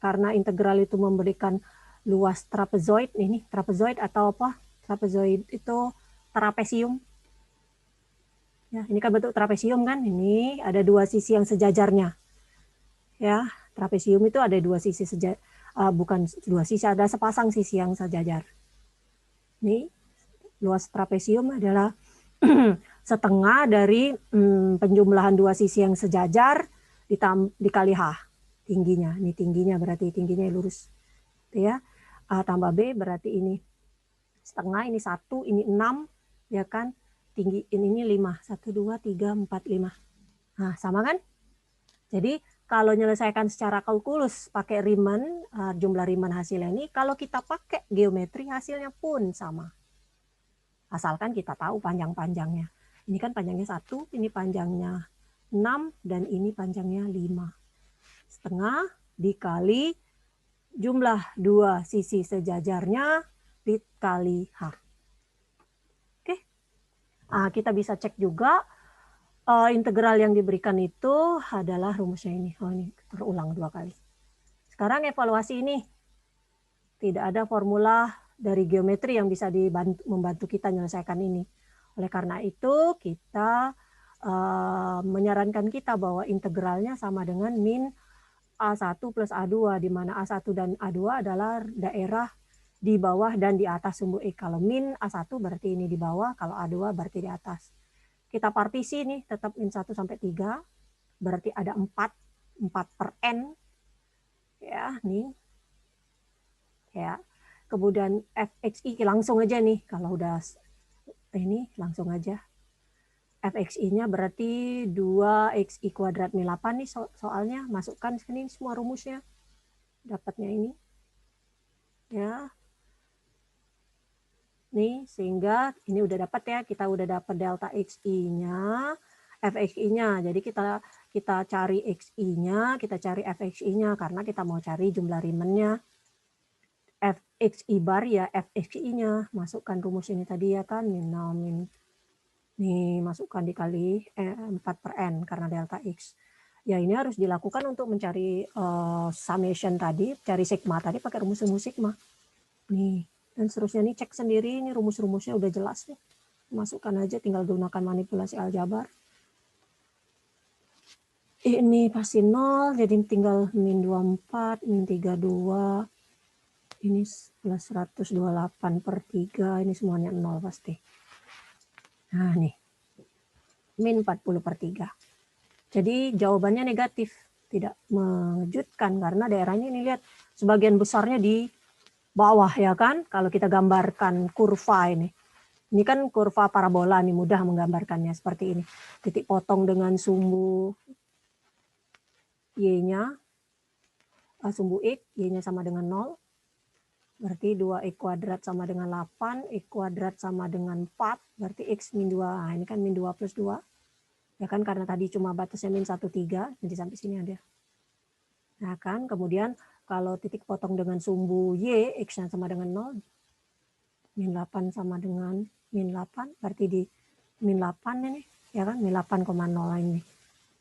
karena integral itu memberikan luas trapezoid, ini trapezoid atau apa? Trapezoid itu trapesium. Ya, ini kan bentuk trapesium kan? Ini ada dua sisi yang sejajarnya. Ya, trapesium itu ada dua sisi bukan dua sisi, ada sepasang sisi yang sejajar. Ini luas trapesium adalah setengah dari penjumlahan dua sisi yang sejajar dikali H tingginya. Ini tingginya berarti tingginya lurus. Ya. A tambah B berarti ini setengah, ini 1, ini 6, ya kan? Tinggi ini 5. 1, 2, 3, 4, 5. Nah, sama kan? Jadi kalau menyelesaikan secara kalkulus pakai Riemann, jumlah Riemann hasilnya ini, kalau kita pakai geometri hasilnya pun sama. Asalkan kita tahu panjang-panjangnya. Ini kan panjangnya 1, ini panjangnya 6, dan ini panjangnya 5. Setengah dikali jumlah dua sisi sejajarnya dikali H. Oke. Nah, kita bisa cek juga integral yang diberikan itu adalah rumusnya ini. Oh, ini terulang 2 kali. Sekarang evaluasi ini. Tidak ada formula dari geometri yang bisa membantu kita menyelesaikan ini. Oleh karena itu, kita menyarankan kita bahwa integralnya sama dengan min A1 plus A2, di mana A1 dan A2 adalah daerah di bawah dan di atas sumbu X. Kalau min A1 berarti ini di bawah, kalau A2 berarti di atas. Kita partisi nih, tetap min 1 sampai 3, berarti ada 4 per N. Ya, nih. Ya. Kemudian fxi langsung aja nih, kalau udah ini langsung aja. Fxi-nya berarti 2xi kuadrat min 8 nih soalnya, masukkan sini semua rumusnya. Dapatnya ini. Ya. Nih, sehingga ini udah dapat ya, kita udah dapat delta xi-nya, fxi-nya. Jadi kita cari xi-nya, kita cari fxi-nya karena kita mau cari jumlah Riemann-nya. Fxi bar ya fxi-nya, masukkan rumus ini tadi ya kan, min 0 min nih, masukkan dikali 4 per n karena delta x. Ya ini harus dilakukan untuk mencari summation tadi, cari sigma tadi pakai rumus-rumus sigma. Nih. Dan seterusnya nih cek sendiri, ini rumus-rumusnya udah jelas nih. Masukkan aja, tinggal gunakan manipulasi aljabar. Ini pasti 0, jadi tinggal min 24, min 32. Ini plus 128 per 3, ini semuanya 0 pasti. Nah nih, min 40 per 3. Jadi jawabannya negatif, tidak mengejutkan karena daerahnya ini lihat, sebagian besarnya di bawah ya kan, kalau kita gambarkan kurva ini. Ini kan kurva parabola nih, mudah menggambarkannya seperti ini. Titik potong dengan sumbu Y-nya, sumbu X, Y-nya sama dengan 0. Berarti 2X kuadrat sama dengan 8, X kuadrat sama dengan 4, berarti X min 2. Nah, ini kan min 2 plus 2. Ya kan, karena tadi cuma batasnya min 1, 3, jadi sampai sini ada. Nah kan, kemudian kalau titik potong dengan sumbu Y, X-nya sama dengan 0, min 8 sama dengan min 8, berarti di min 8 ini, ya kan, min 8,0 ini.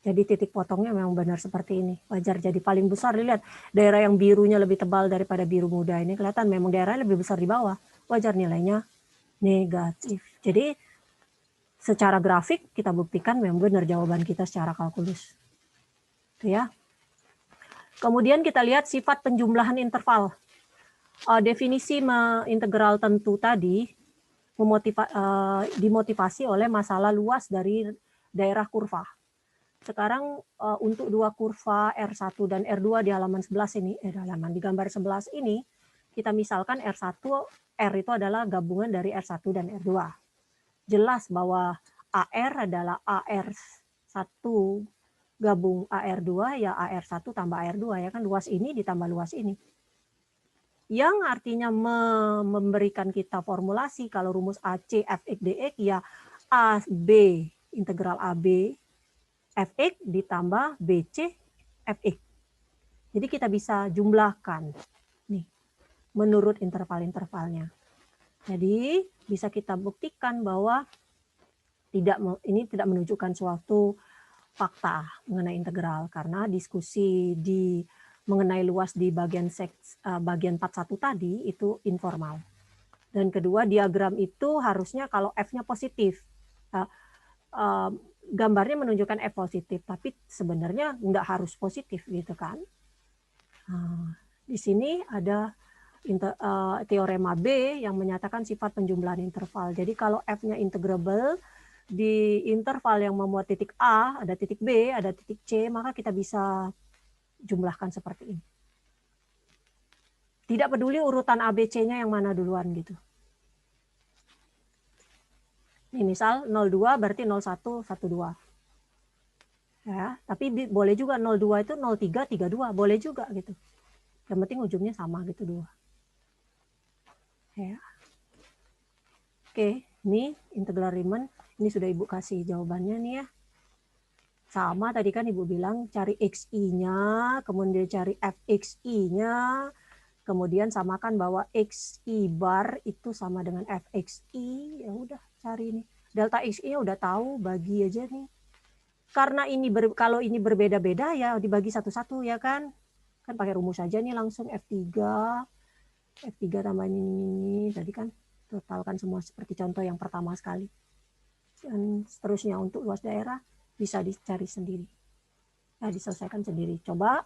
Jadi titik potongnya memang benar seperti ini. Wajar jadi paling besar, dilihat daerah yang birunya lebih tebal daripada biru muda ini, kelihatan memang daerahnya lebih besar di bawah. Wajar nilainya negatif. Jadi secara grafik kita buktikan memang benar jawaban kita secara kalkulus. Itu ya. Kemudian kita lihat sifat penjumlahan interval. Definisi integral tentu tadi dimotivasi oleh masalah luas dari daerah kurva. Sekarang untuk dua kurva R1 dan R2 di halaman 11 ini, di gambar 11 ini, kita misalkan R1, R itu adalah gabungan dari R1 dan R2. Jelas bahwa AR adalah AR1 gabung AR2 ya AR1 tambah AR2 ya kan, luas ini ditambah luas ini. Yang artinya memberikan kita formulasi kalau rumus AC Fx dx ya AB integral AB Fx ditambah BC Fx. Jadi kita bisa jumlahkan nih menurut interval-intervalnya. Jadi bisa kita buktikan bahwa ini tidak menunjukkan suatu fakta mengenai integral karena diskusi mengenai luas di bagian 41 tadi itu informal. Dan kedua, diagram itu harusnya kalau F-nya positif. Gambarnya menunjukkan F positif, tapi sebenarnya nggak harus positif gitu kan. Nah, di sini ada teorema B yang menyatakan sifat penjumlahan interval. Jadi kalau F-nya integrable di interval yang memuat titik A, ada titik B, ada titik C, maka kita bisa jumlahkan seperti ini. Tidak peduli urutan ABC-nya yang mana duluan gitu. Ini misal 02 berarti 01, 12. Ya, tapi boleh juga 02 itu 03, 32, boleh juga gitu. Yang penting ujungnya sama gitu, 2. Ya. Oke, ini integral Riemann. Ini sudah Ibu kasih jawabannya nih ya. Sama tadi kan Ibu bilang cari XI-nya, kemudian cari FXI-nya, kemudian samakan bahwa XI bar itu sama dengan FXI. Ya udah cari ini. Delta XI-nya udah tahu, bagi aja nih. Karena ini kalau ini berbeda-beda ya dibagi satu-satu ya kan. Kan pakai rumus aja nih langsung F3 tambah ini tadi kan totalkan semua seperti contoh yang pertama sekali. Dan seterusnya untuk luas daerah bisa dicari sendiri. Nah, diselesaikan sendiri. Coba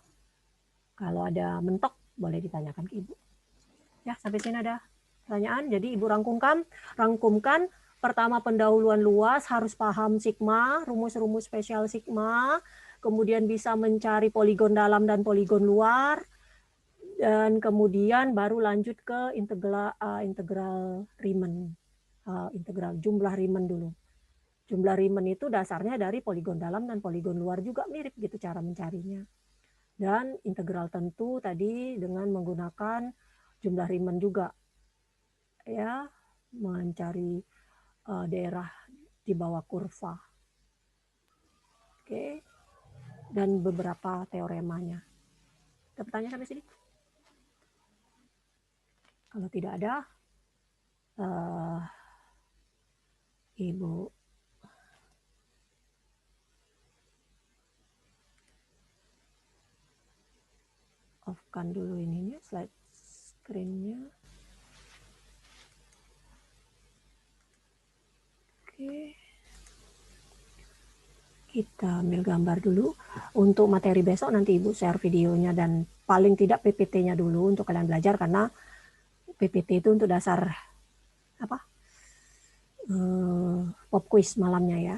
kalau ada mentok boleh ditanyakan ke Ibu. Ya, sampai sini ada pertanyaan. Jadi Ibu rangkumkan. Pertama, pendahuluan luas, harus paham sigma, rumus-rumus spesial sigma, kemudian bisa mencari poligon dalam dan poligon luar, dan kemudian baru lanjut ke integral Riemann, integral jumlah Riemann dulu. Jumlah Riemann itu dasarnya dari poligon dalam dan poligon luar juga mirip gitu cara mencarinya. Dan integral tentu tadi dengan menggunakan jumlah Riemann juga, ya, mencari daerah di bawah kurva. Oke, dan beberapa teoremanya. Ada pertanyaan sampai sini? Kalau tidak ada, Ibu off-kan dulu ininya, slide screen-nya. Oke. Kita ambil gambar dulu. Untuk materi besok nanti Ibu share videonya dan paling tidak PPT-nya dulu untuk kalian belajar, karena PPT itu untuk dasar apa? Pop quiz malamnya ya.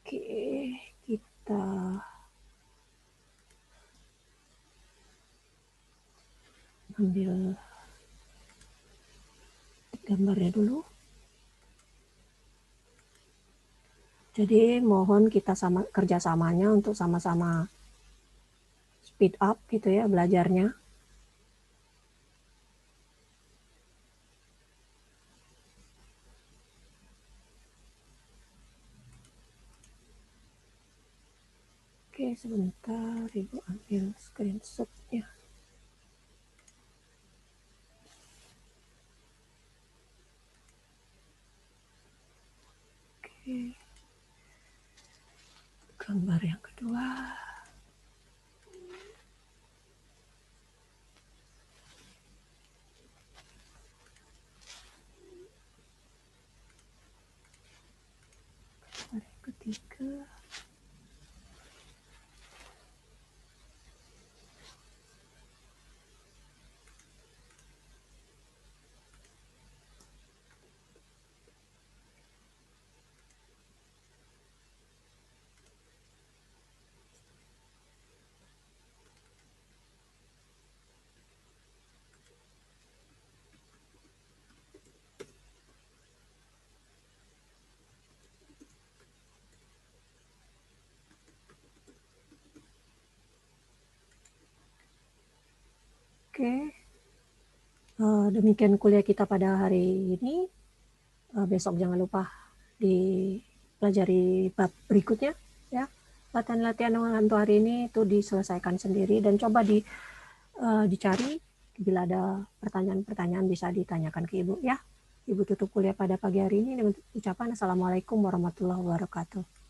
Oke, kita ambil gambarnya dulu. Jadi mohon kita kerjasamanya untuk sama-sama speed up gitu ya belajarnya. Oke, sebentar Ibu ambil screenshot-nya. Oke. Gambar yang kedua. Gambar yang ketiga. Oke, demikian kuliah kita pada hari ini. Besok jangan lupa dipelajari bab berikutnya ya. Latihan-latihan untuk hari ini itu diselesaikan sendiri dan coba dicari bila ada pertanyaan-pertanyaan bisa ditanyakan ke Ibu ya. Ibu tutup kuliah pada pagi hari ini dengan ucapan Assalamualaikum warahmatullahi wabarakatuh.